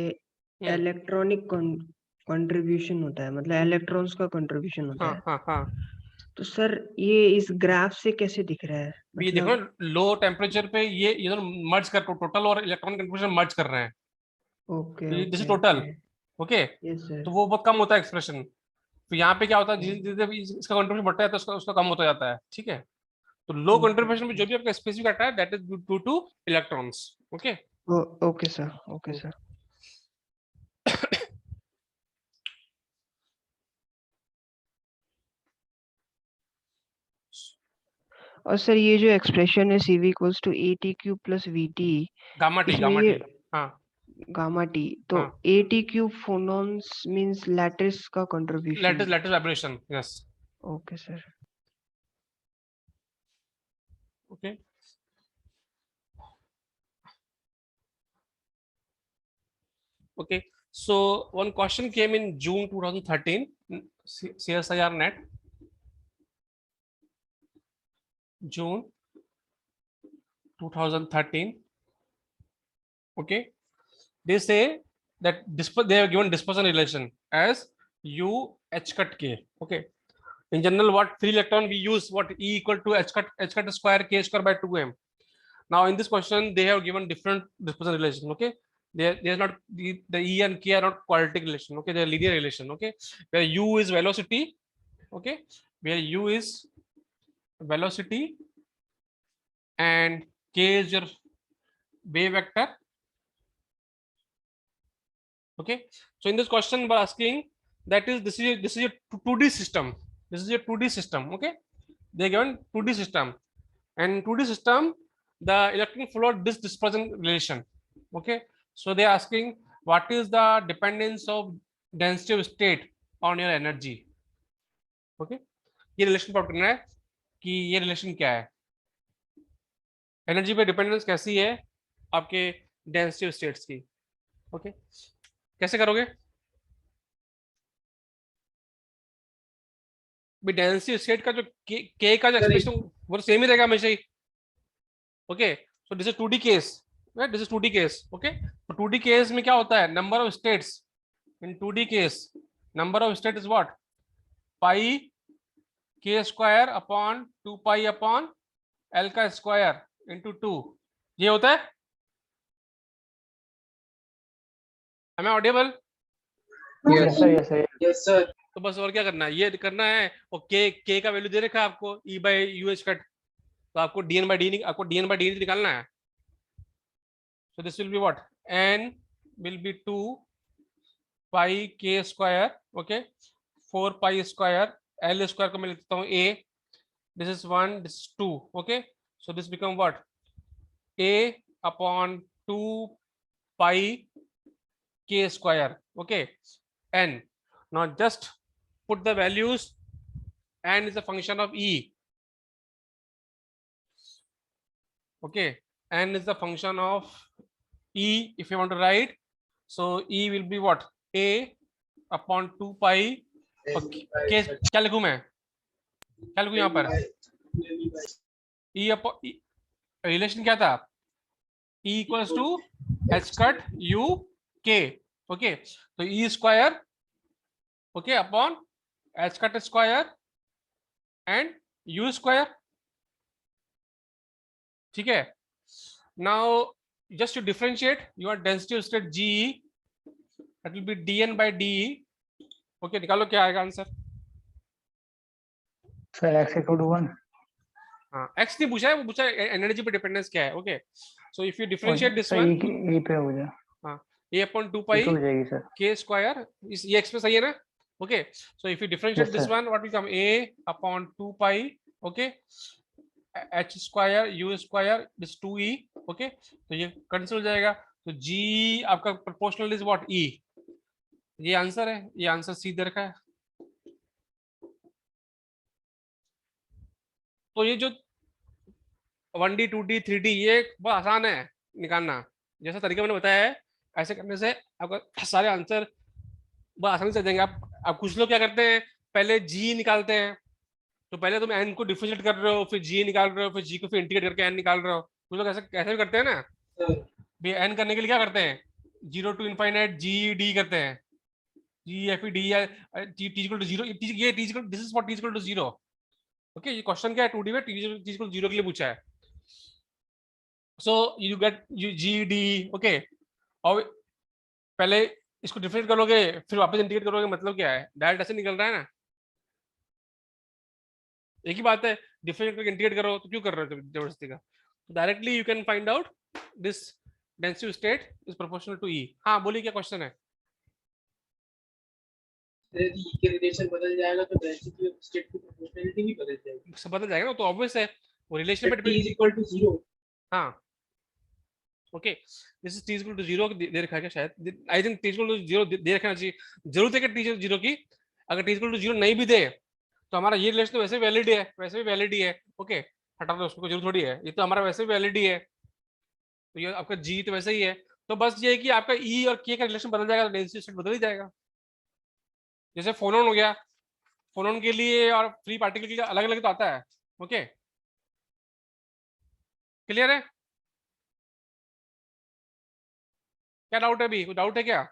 electronic contribution होता है, मतलब electrons का contribution होता है. हाँ हाँ. तो सर ये इस ग्राफ से कैसे दिख रहा है? ये देखो लो टेम्परेचर पे ये दोनों मर्ज कर, टोटल और इलेक्ट्रॉन कंट्रीब्यूशन मर्ज कर रहे हैं. Okay, this is total. Okay, yes sir. तो वो बहुत कम होता है एक्सप्रेशन. तो यहाँ पे क्या होता है, इसका कंट्रीब्यूशन बढ़ता है तो उसका कम होता जाता है. ठीक है, तो लो कंट्रीब्यूशन में जो भी आपका स्पेसिफिक आता है that is due to electrons. Okay, okay sir, okay sir. और सर ये जो एक्सप्रेशन है CV equals to AT³ plus VT, gamma T. हाँ, गामा टी, तो AT³ फोनॉन्स मींस लैटिस का contribution. Lattice vibration. Yes. Okay sir. Okay, okay, so one question came in June 2013, CSIR net, June 2013. Okay, they say that they have given dispersion relation as U H cut K. Okay, in general what free electron we use what E equal to H cut square K square by 2m. Now in this question they have given different dispersion relation. Okay, there's not the E and K are not quadratic relation. Okay, they're linear relation. Okay, where U is velocity. Okay, where U is velocity and K is your wave vector. Okay, so in this question we're asking that is this is your 2D system. This is your 2D system. Okay, they given 2D system, and 2D system the electron flow disk dispersion relation. Okay, so they are asking what is the dependence of density of state on your energy. Okay, ये relation plot करना है कि ये relation क्या है, energy पे dependence कैसी है आपके डेंसिटी ऑफ स्टेट्स की. ओके, कैसे करोगे? डेंसिटी स्टेट का जो के का जो एक्सप्रेशन वो सेम ही रहेगा हमेशा ही. Okay, so this is 2D case, this is 2D case. Okay, तो 2D केस में क्या होता है, number of states in 2D case, number of state is what, pi के square upon 2 pi upon L का स्क्वायर इंटू 2. ये होता है. Am I audible? Yes sir, yes sir. Yes sir. तो बस और क्या करना है, ये करना है. और के का वैल्यू दे रखा है आपको E by U H cut, तो आपको डीएन बाई डी आपको डीएन बाई डी निकालना है. So this will be what, N will be 2 pi के square, okay, 4 pi square L square को मैं लिख देता हूँ A. This is 1, this is 2. Okay, so this become what, A upon 2 pi के square. Okay, n. Now just put the values. N is a function of E. Okay, n is the function of E if you want to write. So E will be what, a upon 2 pi. Okay, क्या लिखूं मैं, क्या लिखूं यहाँ पर, E upon E, relation क्या था, E equals to h cut u k. Okay, तो E square, okay, upon h cut square and u square. ठीक है, now just to differentiate your density of state GE, that will be dn by DE. Okay, निकालो क्या आएगा answer. Sir x equal to 1. हाँ, x नहीं पूछा है, वो पूछा है एनर्जी पे डिपेंडेंस क्या है. Okay, so if you differentiate this one, e पे हो जाए. हाँ, a अपॉन 2 पाई हो जाएगी सर. k स्क्वायर, इस ये x पे सही है ना. Okay, so if you differentiate Yes, this sir. One, what will come, a upon 2 pi, okay, h square u square, this 2e. Okay, तो ये कैंसिल हो जाएगा. तो g आपका प्रोपोर्शनल इज व्हाट, e. ये आंसर है, ये आंसर सी दे रखा है. तो ये जो 1D 2D 3D ये बहुत आसान है निकालना, जैसा तरीका मैंने बताया है. ऐसे करने से आपका सारे आंसर बहुत आसानी से आ जाएंगे. आप कुछ लोग क्या करते हैं, पहले जी निकालते हैं, तो पहले तुम एन को डिफरेंशिएट कर रहे हो, फिर जी निकाल रहे हो, फिर जी को फिर इंटीग्रेट करके एन निकाल रहे हो. कुछ लोग ऐसे ऐसे भी करते हैं ना. भी एन करने के लिए क्या करते हैं, 0 to इनफाइनाइट जी डी करते हैं, जी एफ डी या टी इक्वल टू 0. ये T equal, this is for T equal to 0. Okay, ये क्वेश्चन क्या है 2D में, टी इक्वल 0 के लिए पूछा है. So you get G D. Okay, और पहले इसको डिफरेंट करोगे, फिर वापस इंटीग्रेट करोगे, मतलब क्या है, डायरेक्ट ऐसे निकल रहा है ना. एक ही बात है, डिफरेंट करके इंटीग्रेट करो, तो क्यों कर रहे हो जबरदस्ती का. Directly you can find out this density state is proportional to E. हाँ बोलिए, क्या क्वेश्चन है. यदि E के रिलेशन बदल जाएगा तो डेंसिटी ऑफ स्टेट की प्रोपोर्शनलिटी भी बदल जाएगी. सब बदल जाएगा ना, तो ऑब्वियस है वो रिलेशन पे T depend. is equal to 0. हाँ, okay, this is T equal to 0 दे रखा है क्या, शायद I think T equal to 0 दे रखना चाहिए. जरूरत है कि टी इक्वल टू 0 की. अगर टी इक्वल टू 0 नहीं भी दे तो हमारा ये रिलेशन तो वैसे भी वैलिड है, वैसे भी वैलिड ही है. ओके, हटा दो उसको, कोई जरूरत थोड़ी है, ये तो हमारा वैसे भी वैलिड ही है. तो ये आपका जी तो वैसे ही है. तो बस ये है कि आपका ई और के का रिलेशन बदल जाएगा, तो डेंसिटी स्टेट बदल ही जाएगा. जैसे फोनोन हो गया, फोनोन के लिए और फ्री पार्टिकल के लिए अलग अलग तो आता है. ओके, क्लियर है, क्या डाउट है अभी, कोई डाउट है क्या.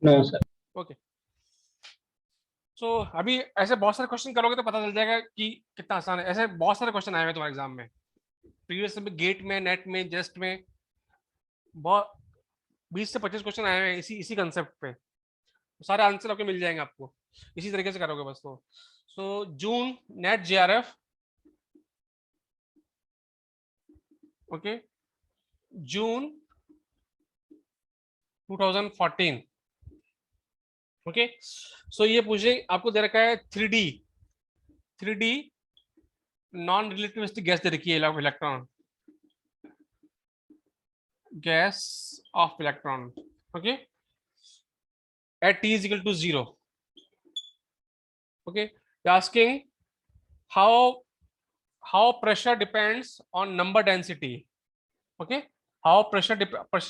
No sir. ओके, सो अभी ऐसे बहुत सारे क्वेश्चन करोगे तो पता चल जाएगा कि कितना आसान है. ऐसे बहुत सारे क्वेश्चन आए हुए तुम्हारे एग्जाम में, प्रीवियस में, गेट में, नेट में, जेस्ट में, बहुत 20 से 25 क्वेश्चन आए हुए हैं इसी कंसेप्ट पे. तो सारे आंसर आपको मिल जाएंगे, आपको इसी तरीके से करोगे बस. तो सो जून नेट जेआरएफ, ओके, जून 2014. ओके, सो ये पूछे आपको दे रखा है 3D 3D non relativistic gas दे रखी है electron, gas of electron, okay, at t is equal to 0. Okay, they're asking how pressure depends on number density. Okay, how pressure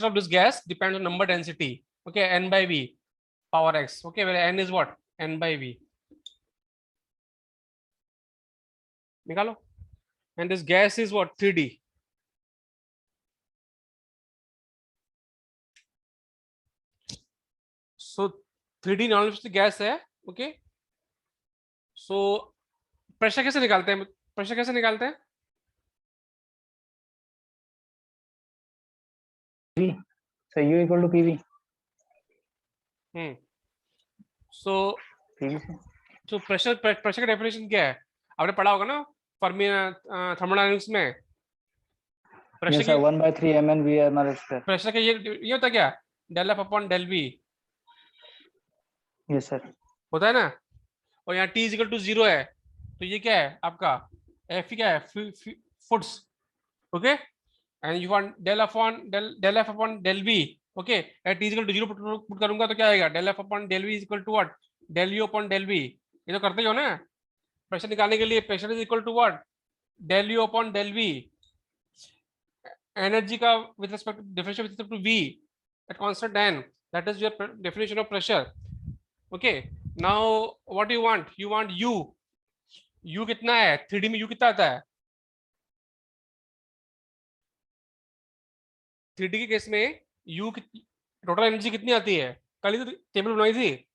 of this gas depends on number density. Okay, n by v power x. Okay, where n is what? N by v. निकालो. And this gas is what? 3D. So 3D non-realistic gas है. Okay, so pressure कैसे निकालते हैं? Pressure कैसे निकालते हैं? So U equal to PV. So pressure का definition क्या है? आपने पढ़ा होगा ना फर्मी थर्मोडायनामिक्स में. Pressure Yes, sir. 1/3 mn VMR square. Pressure का ये होता क्या? Del F upon del V. Yes, sir. होता है ना. और यहाँ t इक्वल टू 0 है, तो ये क्या है आपका? एफ क्या है? Foots. Okay, and you want del F upon del V. Okay, at t equal to 0 put करूंगा तो क्या आएगा? Del F upon del V equal to what? Del U upon del V. ये तो करते ही हो ना प्रेशर निकालने के लिए. Pressure is equal to what? Del U upon del V. Energy का with respect differential with respect to v at constant n, that is your definition of pressure. Okay, now what you want u कितना है? 3D में u कितना आता है? 3D के case में u total energy कितनी आती है? कल ही तो टेबल बनाई थी.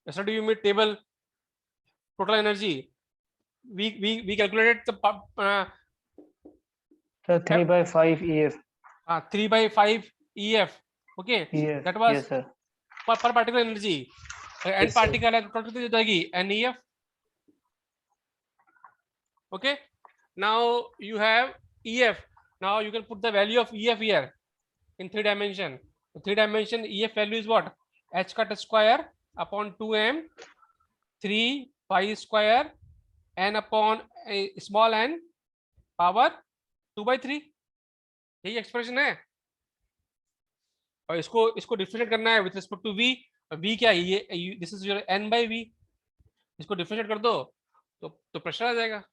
yesterday you made table total energy. We calculated the So 3/5 EF. 3/5 EF. Okay, EF. that was Yes, sir. per particle energy. N Yes, sir. particle है, total कितनी हो जाएगी? NEF. Okay, now you have EF. Now you can put the value of EF here in 3 dimension. The 3 dimension EF value is what? H cut square upon 2m 3 pi square n upon a small n power 2/3. यही expression है. और इसको differentiate करना है with respect to v. v क्या है? ये this is your n by v. इसको डिफरेंशिएट कर दो तो प्रेशर आ जाएगा.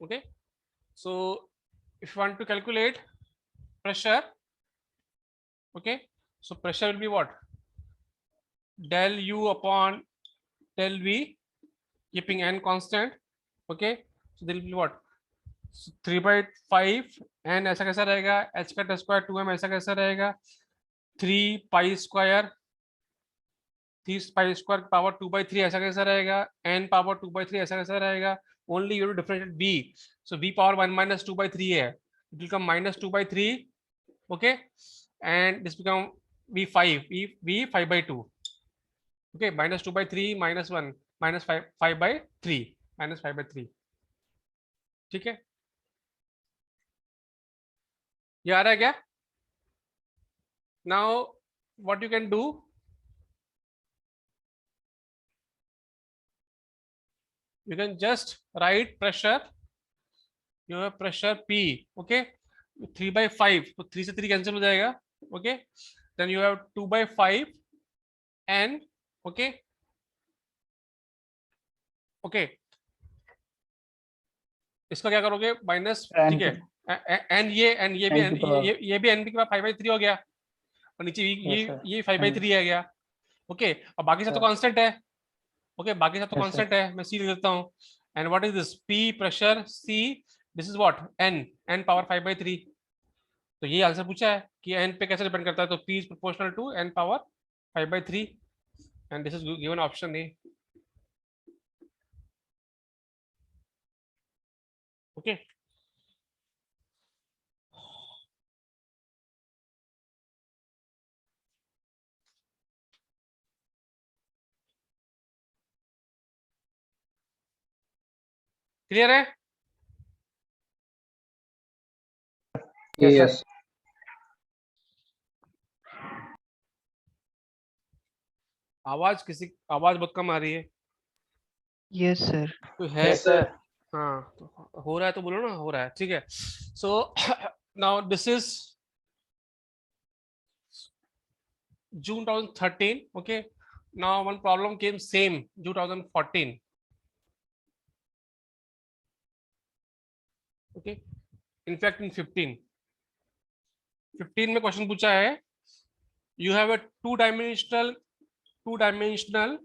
Okay, so if you want to calculate pressure, okay, so pressure will be what? Del u upon del v, keeping n constant. Okay, so there will be what? So 3/5 n ऐसा कैसा रहेगा? h का square 2m ऐसा कैसा रहेगा? 3 pi square power 2/3 ऐसा कैसा रहेगा? n पावर 2/3 ऐसा कैसा रहेगा? Only you have to differentiate b. So v power 1 minus 2/3 है. It will come minus 2/3. Okay, and this become v5 5/2. Okay, minus 2/3 minus 1 minus 5/3 minus 5/3. ठीक है, ये आ रहा है क्या? Now what you can do, you can just write pressure. You have pressure P. Okay, 3/5, तो 3 से 3 cancel हो जाएगा. Okay, then you have 2/5 n. Okay, okay, इसका क्या करोगे? माइनस. ठीक है, n ये भी n के बाद 5/3 हो गया, और नीचे ये 5/3 आ गया. ओके, और बाकी सब तो कांस्टेंट है. ओके, बाकी सब तो कांस्टेंट है. मैं सी लिख देता हूँ. And what is this? p pressure, c this is what? n power 5/3. तो ये आंसर पूछा है कि n पे कैसे डिपेंड करता है. तो p is proportional to n power 5/3 and this is given option A. Okay, clear है? Yes. आवाज बहुत कम आ रही है। Yes sir. कोई है? Yes, sir. हाँ, तो हो रहा है तो बोलो ना, हो रहा है, ठीक है। So now this is June 2013. Okay, now one problem came same June 2014. Okay, in fact in 15 में क्वेश्चन पूछा है, you have a two dimensional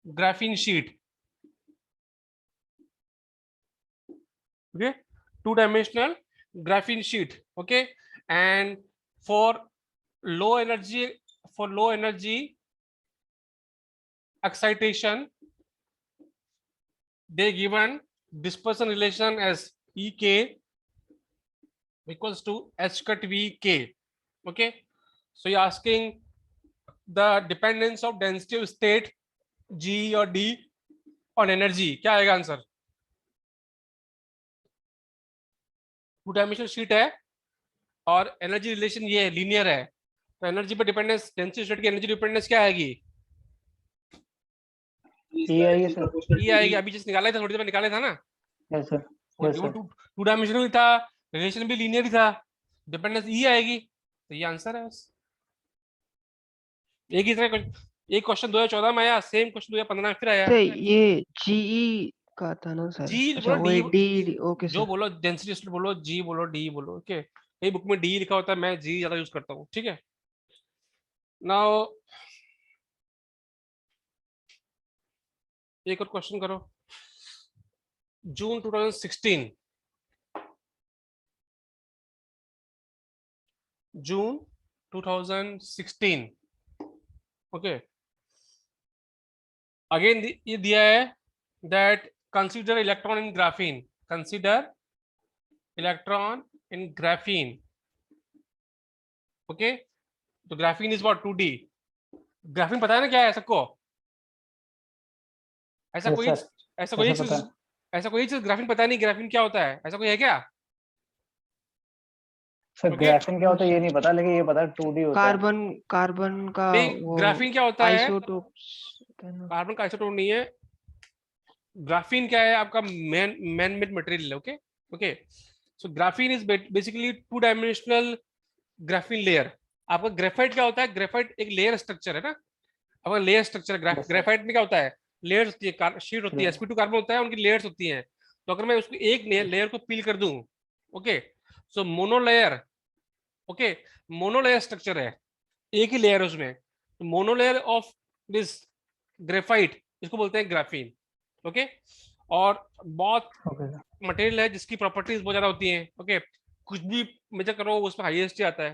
graphene sheet. Okay, two dimensional graphene sheet. Okay, and for low energy excitation, they given dispersion relation as ek equals to h cut v k. Okay, so you're asking the dependence of density of state g or d on energy. क्या आएगा answer? Two dimensional sheet है और energy relation ये linear है, तो energy पर dependence, density state की energy dependence क्या आएगी? E आएगी सर। ये आएगी, अभी जस्ट निकाला था, थोड़ी देर में निकाला था ना। Yes sir. वो टू डायमेंशनल था, रिलेशन भी लीनियर ही था, डिपेंडेंस ई आएगी, तो ये आंसर है बस। एक ही तरह एक क्वेश्चन 2014 में आया, सेम क्वेश्चन 2015 में फिर आया। सर ये जीई का था ना सर? जी अच्छा बोलो, वो डी डी। ओके जो सर। बोलो, डेंसिटी स्टेट बोलो, जी बोलो, डी बोलो। ओके, कई बुक में डी लिखा होता है, मैं जी ज्यादा यूज करता हूँ, ठीक है। नाउ एक और क्वेश्चन करो। जून 2016, जून 2016। ओके, अगेन ये दिया है that consider electron in graphene, consider electron in graphene. Okay, तो graphene is what? 2D। Graphene पता है ना क्या है सबको? ऐसा Yes, कोई sir. ऐसा कोई ऐसा पता चीज ऐसा कोई चीज ग्राफीन पता नहीं ग्राफीन क्या होता है, ऐसा कोई है क्या? Sir Okay. ग्राफीन क्या होता है ये नहीं पता, लेकिन ये पता है 2D होता है। कार्बन का नहीं, वो ग्राफीन क्या होता है? आइसोटोप्स। कार्बन का आइसोटोप नहीं है। ग्राफीन क्या है? आपका मैन मेड मटेरियल है। Okay okay, so graphene is basically two dimensional graphene layer. आपका ग्रेफाइट क्या होता है? ग्रेफाइट एक लेयर स्ट्रक्चर है ना, आपका लेयर स्ट्रक्चर। ग्रेफाइट में क्या होता है? लेयर्स होती है, शीट होती है, sp2 कार्बन होता है, उनकी लेयर्स होती हैं। तो अगर मैं उसको एक लेयर को पील कर दूं, ओके, सो मोनोलेयर, ओके, मोनोलेयर स्ट्रक्चर है, एक ही लेयर है उसमें, तो मोनोलेयर ऑफ दिस ग्रेफाइट, इसको बोलते हैं ग्राफीन। ओके, और बहुत मटेरियल है जिसकी प्रॉपर्टीज बहुत ज्यादा होती हैं। ओके, कुछ भी मेजर करो उसमें हाईएस्ट ही आता है।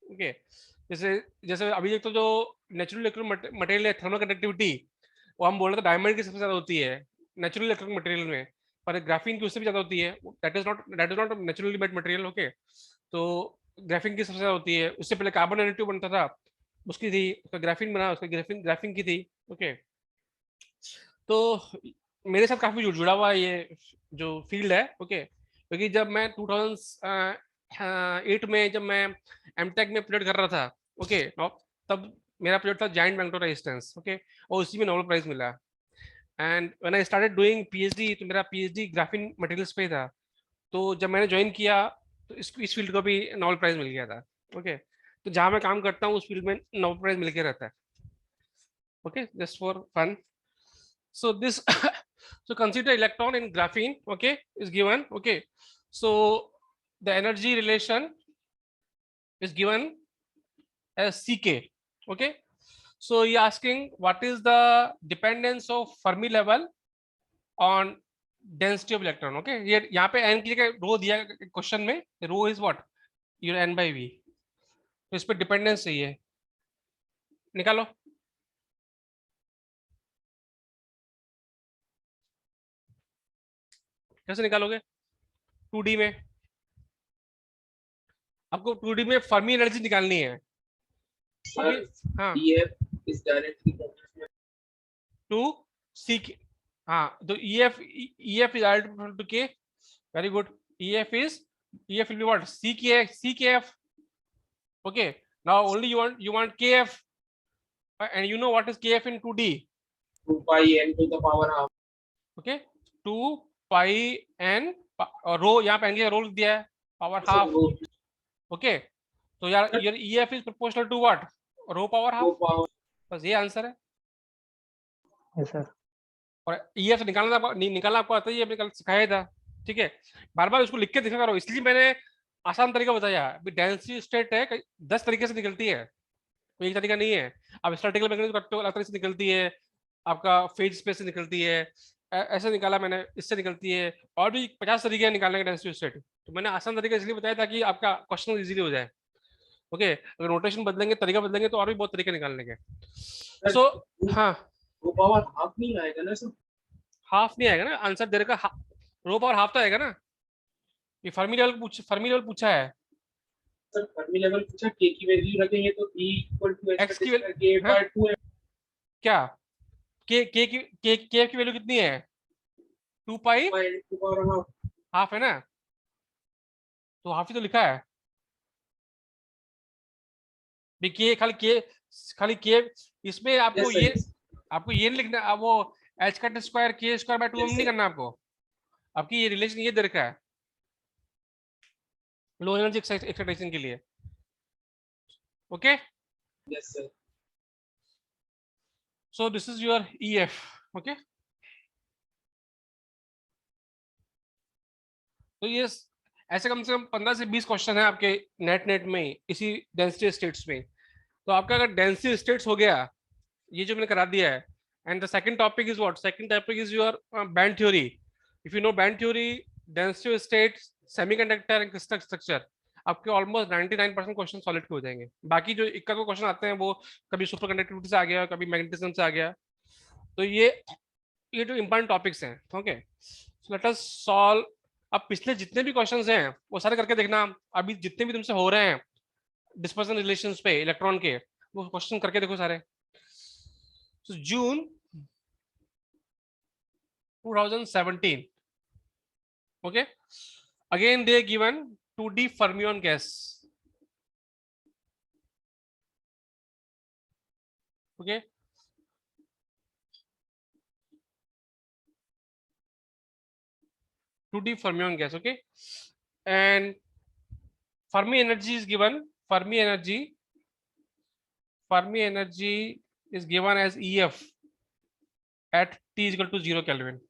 ओके, जैसे जैसे अभी देख तो जो नेचुरल इलेक्ट्रिक मटेरियल है, थर्मल कंडक्टिविटी, वो हम बोल रहे थे डायमंड की सबसे ज्यादा होती है नेचुरल इलेक्ट्रिक मटेरियल में, पर ग्राफीन की उससे भी ज्यादा होती है। That is not naturally made material. Okay, तो ग्राफीन की सबसे ज्यादा होती है। उससे पहले कार्बन नैनोट्यूब बनता था, उसकी थी, उसका ग्राफीन बना, उसका ग्राफीन की थी। ओके, तो मेरे साथ काफी जुड़ा हुआ है ये जो फील्ड है। ओके, क्योंकि जब मैं 2008 में जब मैं एमटेक में प्रोजेक्ट कर रहा था, ओके, तब मेरा प्रोजेक्ट था जायंट मैग्नेटो रेजिस्टेंस। ओके, और उसी में नोबेल प्राइज मिला। And when I started doing PhD, तो मेरा पीएचडी ग्राफीन मटेरियल्स पे था। तो जब मैंने ज्वाइन किया तो इस फील्ड को भी नोबेल प्राइज मिल गया था। ओके, तो जहाँ मैं काम करता हूँ उस फील्ड में नोबेल प्राइज मिल के रहता है। Okay, just for fun. So this so consider electron in graphene, okay, is given. Okay, so the energy relation is given as ck. Okay, so you're asking what is the dependence of Fermi level on density of electron. Okay, ये यहाँ पे n की जगह रो दिया question में, रो is what? your n by v, तो इस पे डिपेंडेंस चाहिए, निकालो। कैसे निकालोगे? 2D में आपको 2D में फर्मी एनर्जी निकालनी है। Sir, हाँ, EF is directly proportional to C K. हाँ, तो EF is equal to K. Very good, EF will be what? CKF। Okay, now only you want KF, and you know what is kf in 2D? 2 pi n to the power half. Okay, 2 pi n रो, यहाँ पे n का रो लिख दिया है, power half. Okay, तो यार your EF is proportional to what? Rho power half. बस ये आंसर है. Yes sir. और EF निकालना आपको आता ही है, कल सिखाया था. ठीक है, बार बार उसको लिख के दिखा करो, इसलिए मैंने आसान तरीका बताया. अभी डेंसिटी स्टेट है 10 तरीके से निकलती है, कोई एक तरीका नहीं है. आप स्टैटिकल मैकेनिज्म करते हो अलग तरीके से निकलती है, आपका फेज स्पेस से निकलती है, ऐसे निकाला मैंने, इससे निकलती है, और भी 50 तरीके हैं निकालने के डेंसिटी स्टेट. तो मैंने आसान तरीका इसलिए बताया ताकि आपका क्वेश्चन इजीली हो जाए. ओके, अगर रोटेशन बदलेंगे, तरीका बदलेंगे, तो और भी बहुत तरीके निकालने के. सो हाँ, रो पावर हाफ नहीं आएगा ना सर? हाफ नहीं आएगा ना, आंसर दे रखा रो पावर हाफ तो आएगा ना. ये फर्मी लेवल पूछा है. सर फर्मी लेवल पूछा, k की वैल्यू रखेंगे तो E इक्वल टू X की k by 2 है. क्या के की वैल्यू कितनी है? 2 पाई n to power half. Half है ना, तो हाफ ही तो लिखा है. खाली के इसमें आपको Yes, sir, ये yes. आपको ये नहीं लिखना. अब वो एच कट स्क्वायर के स्क्वायर बाय 2 Yes, नहीं sir. करना आपको. आपकी ये रिलेशन ये दे रखा है लो एनर्जी एक्साइटेशन के लिए. Okay, Yes, sir. So this is your EF. Okay, तो ये ऐसे कम से कम 15 से 20 क्वेश्चन है आपके नेट में ही, इसी डेंसिटी स्टेट्स में. तो आपका अगर डेंसिटी स्टेट्स हो गया, ये जो मैंने करा दिया है, and the second topic is what? Second topic is your band theory. If you know band theory, density states, semiconductor and crystal structure, आपके ऑलमोस्ट 99% क्वेश्चन सॉलिड के हो जाएंगे. बाकी जो इक्का को क्वेश्चन आते हैं वो कभी सुपर कंडक्टिविटी से आ गया, कभी मैग्नेटिज्म से आ गया. तो ये जो इंपॉर्टेंट टॉपिक्स हैं. Okay, let us solve. अब पिछले जितने भी क्वेश्चंस हैं वो सारे करके देखना. अभी जितने भी तुमसे हो रहे हैं डिस्पर्सन रिलेशंस पे इलेक्ट्रॉन के, वो क्वेश्चन करके देखो सारे. So June 2017. Okay, again they given 2D fermion gas. Okay, fermion gas. Okay, and Fermi energy is given. Fermi energy is given as EF at T is equal to 0 Kelvin.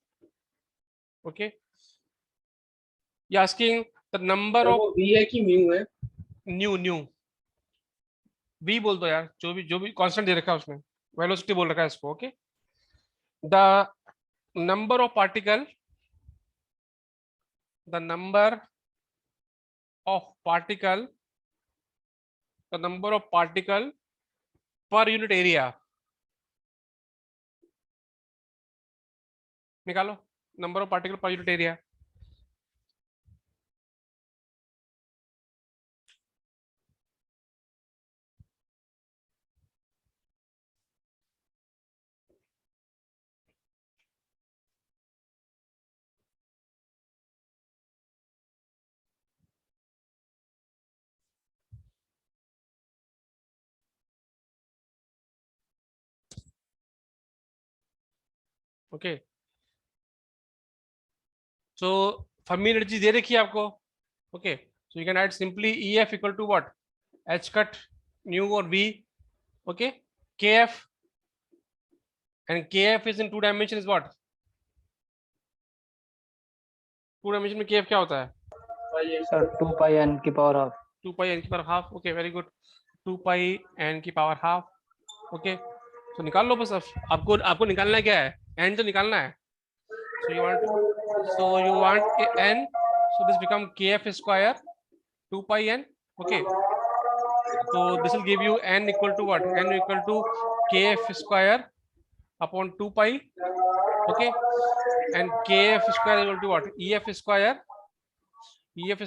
Okay, you asking the number sir of वो V है कि mu है? New V बोल दो यार, जो भी constant दे रखा है उसमें, वेलोसिटी बोल रखा है इसको. Okay, the number of particle the number of particle per unit area. निकालो number of particle per unit area. Okay, so Fermi energy दे रखी है आपको. Okay, so you can add simply EF equal to what? H cut nu और V. Okay, KF, and KF is in 2 dimension is what? 2 dimension में KF क्या होता है? Sir 2 पाई n की पावर हाफ. 2 pi n की power half. Okay, very good. 2 pi n की power half. Okay, तो निकाल लो बस. आपको निकालना है क्या है? n तो निकालना है. so you want n, so this become kf square 2 pi n. Okay, so this will give you n equal to what? N equal to kf square upon 2 pi. Okay, and kf square equal to what? EF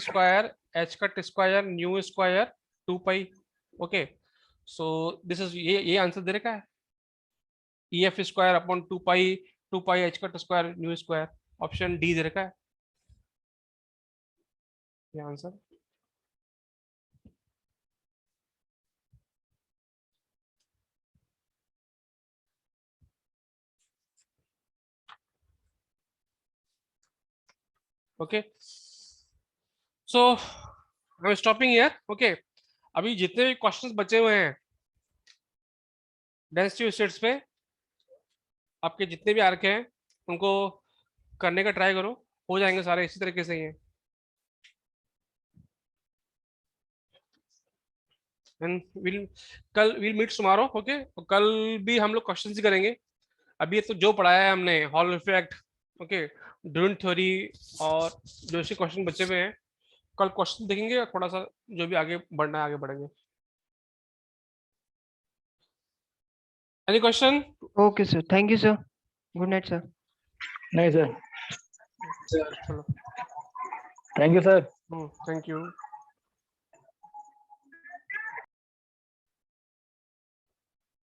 square h cut square nu square 2 pi. Okay, so this is ये answer दे रखा है. EF square upon 2 pi h cut square nu square. Option D दे रखा है ये answer. Okay so I am stopping here okay अभी जितने भी क्वेश्चंस बचे हुए हैं डेंसिटी स्टेट्स पे आपके जितने भी आर्क हैं उनको करने का ट्राई करो हो जाएंगे सारे इसी तरीके से ही हैं एंड कल विल मीट टुमारो ओके कल भी हम लोग क्वेश्चंस ही करेंगे अभी तो जो पढ़ाया है हमने hall effect okay dune theory और जो से क्वेश्चन बचे हुए हैं कल क्वेश्चन देखेंगे और थोड़ा सा जो भी आगे बढ़ना है आगे बढ़ेंगे any question okay sir, thank you sir, good night sir. नहीं सर, चलो thank you sir. Thank you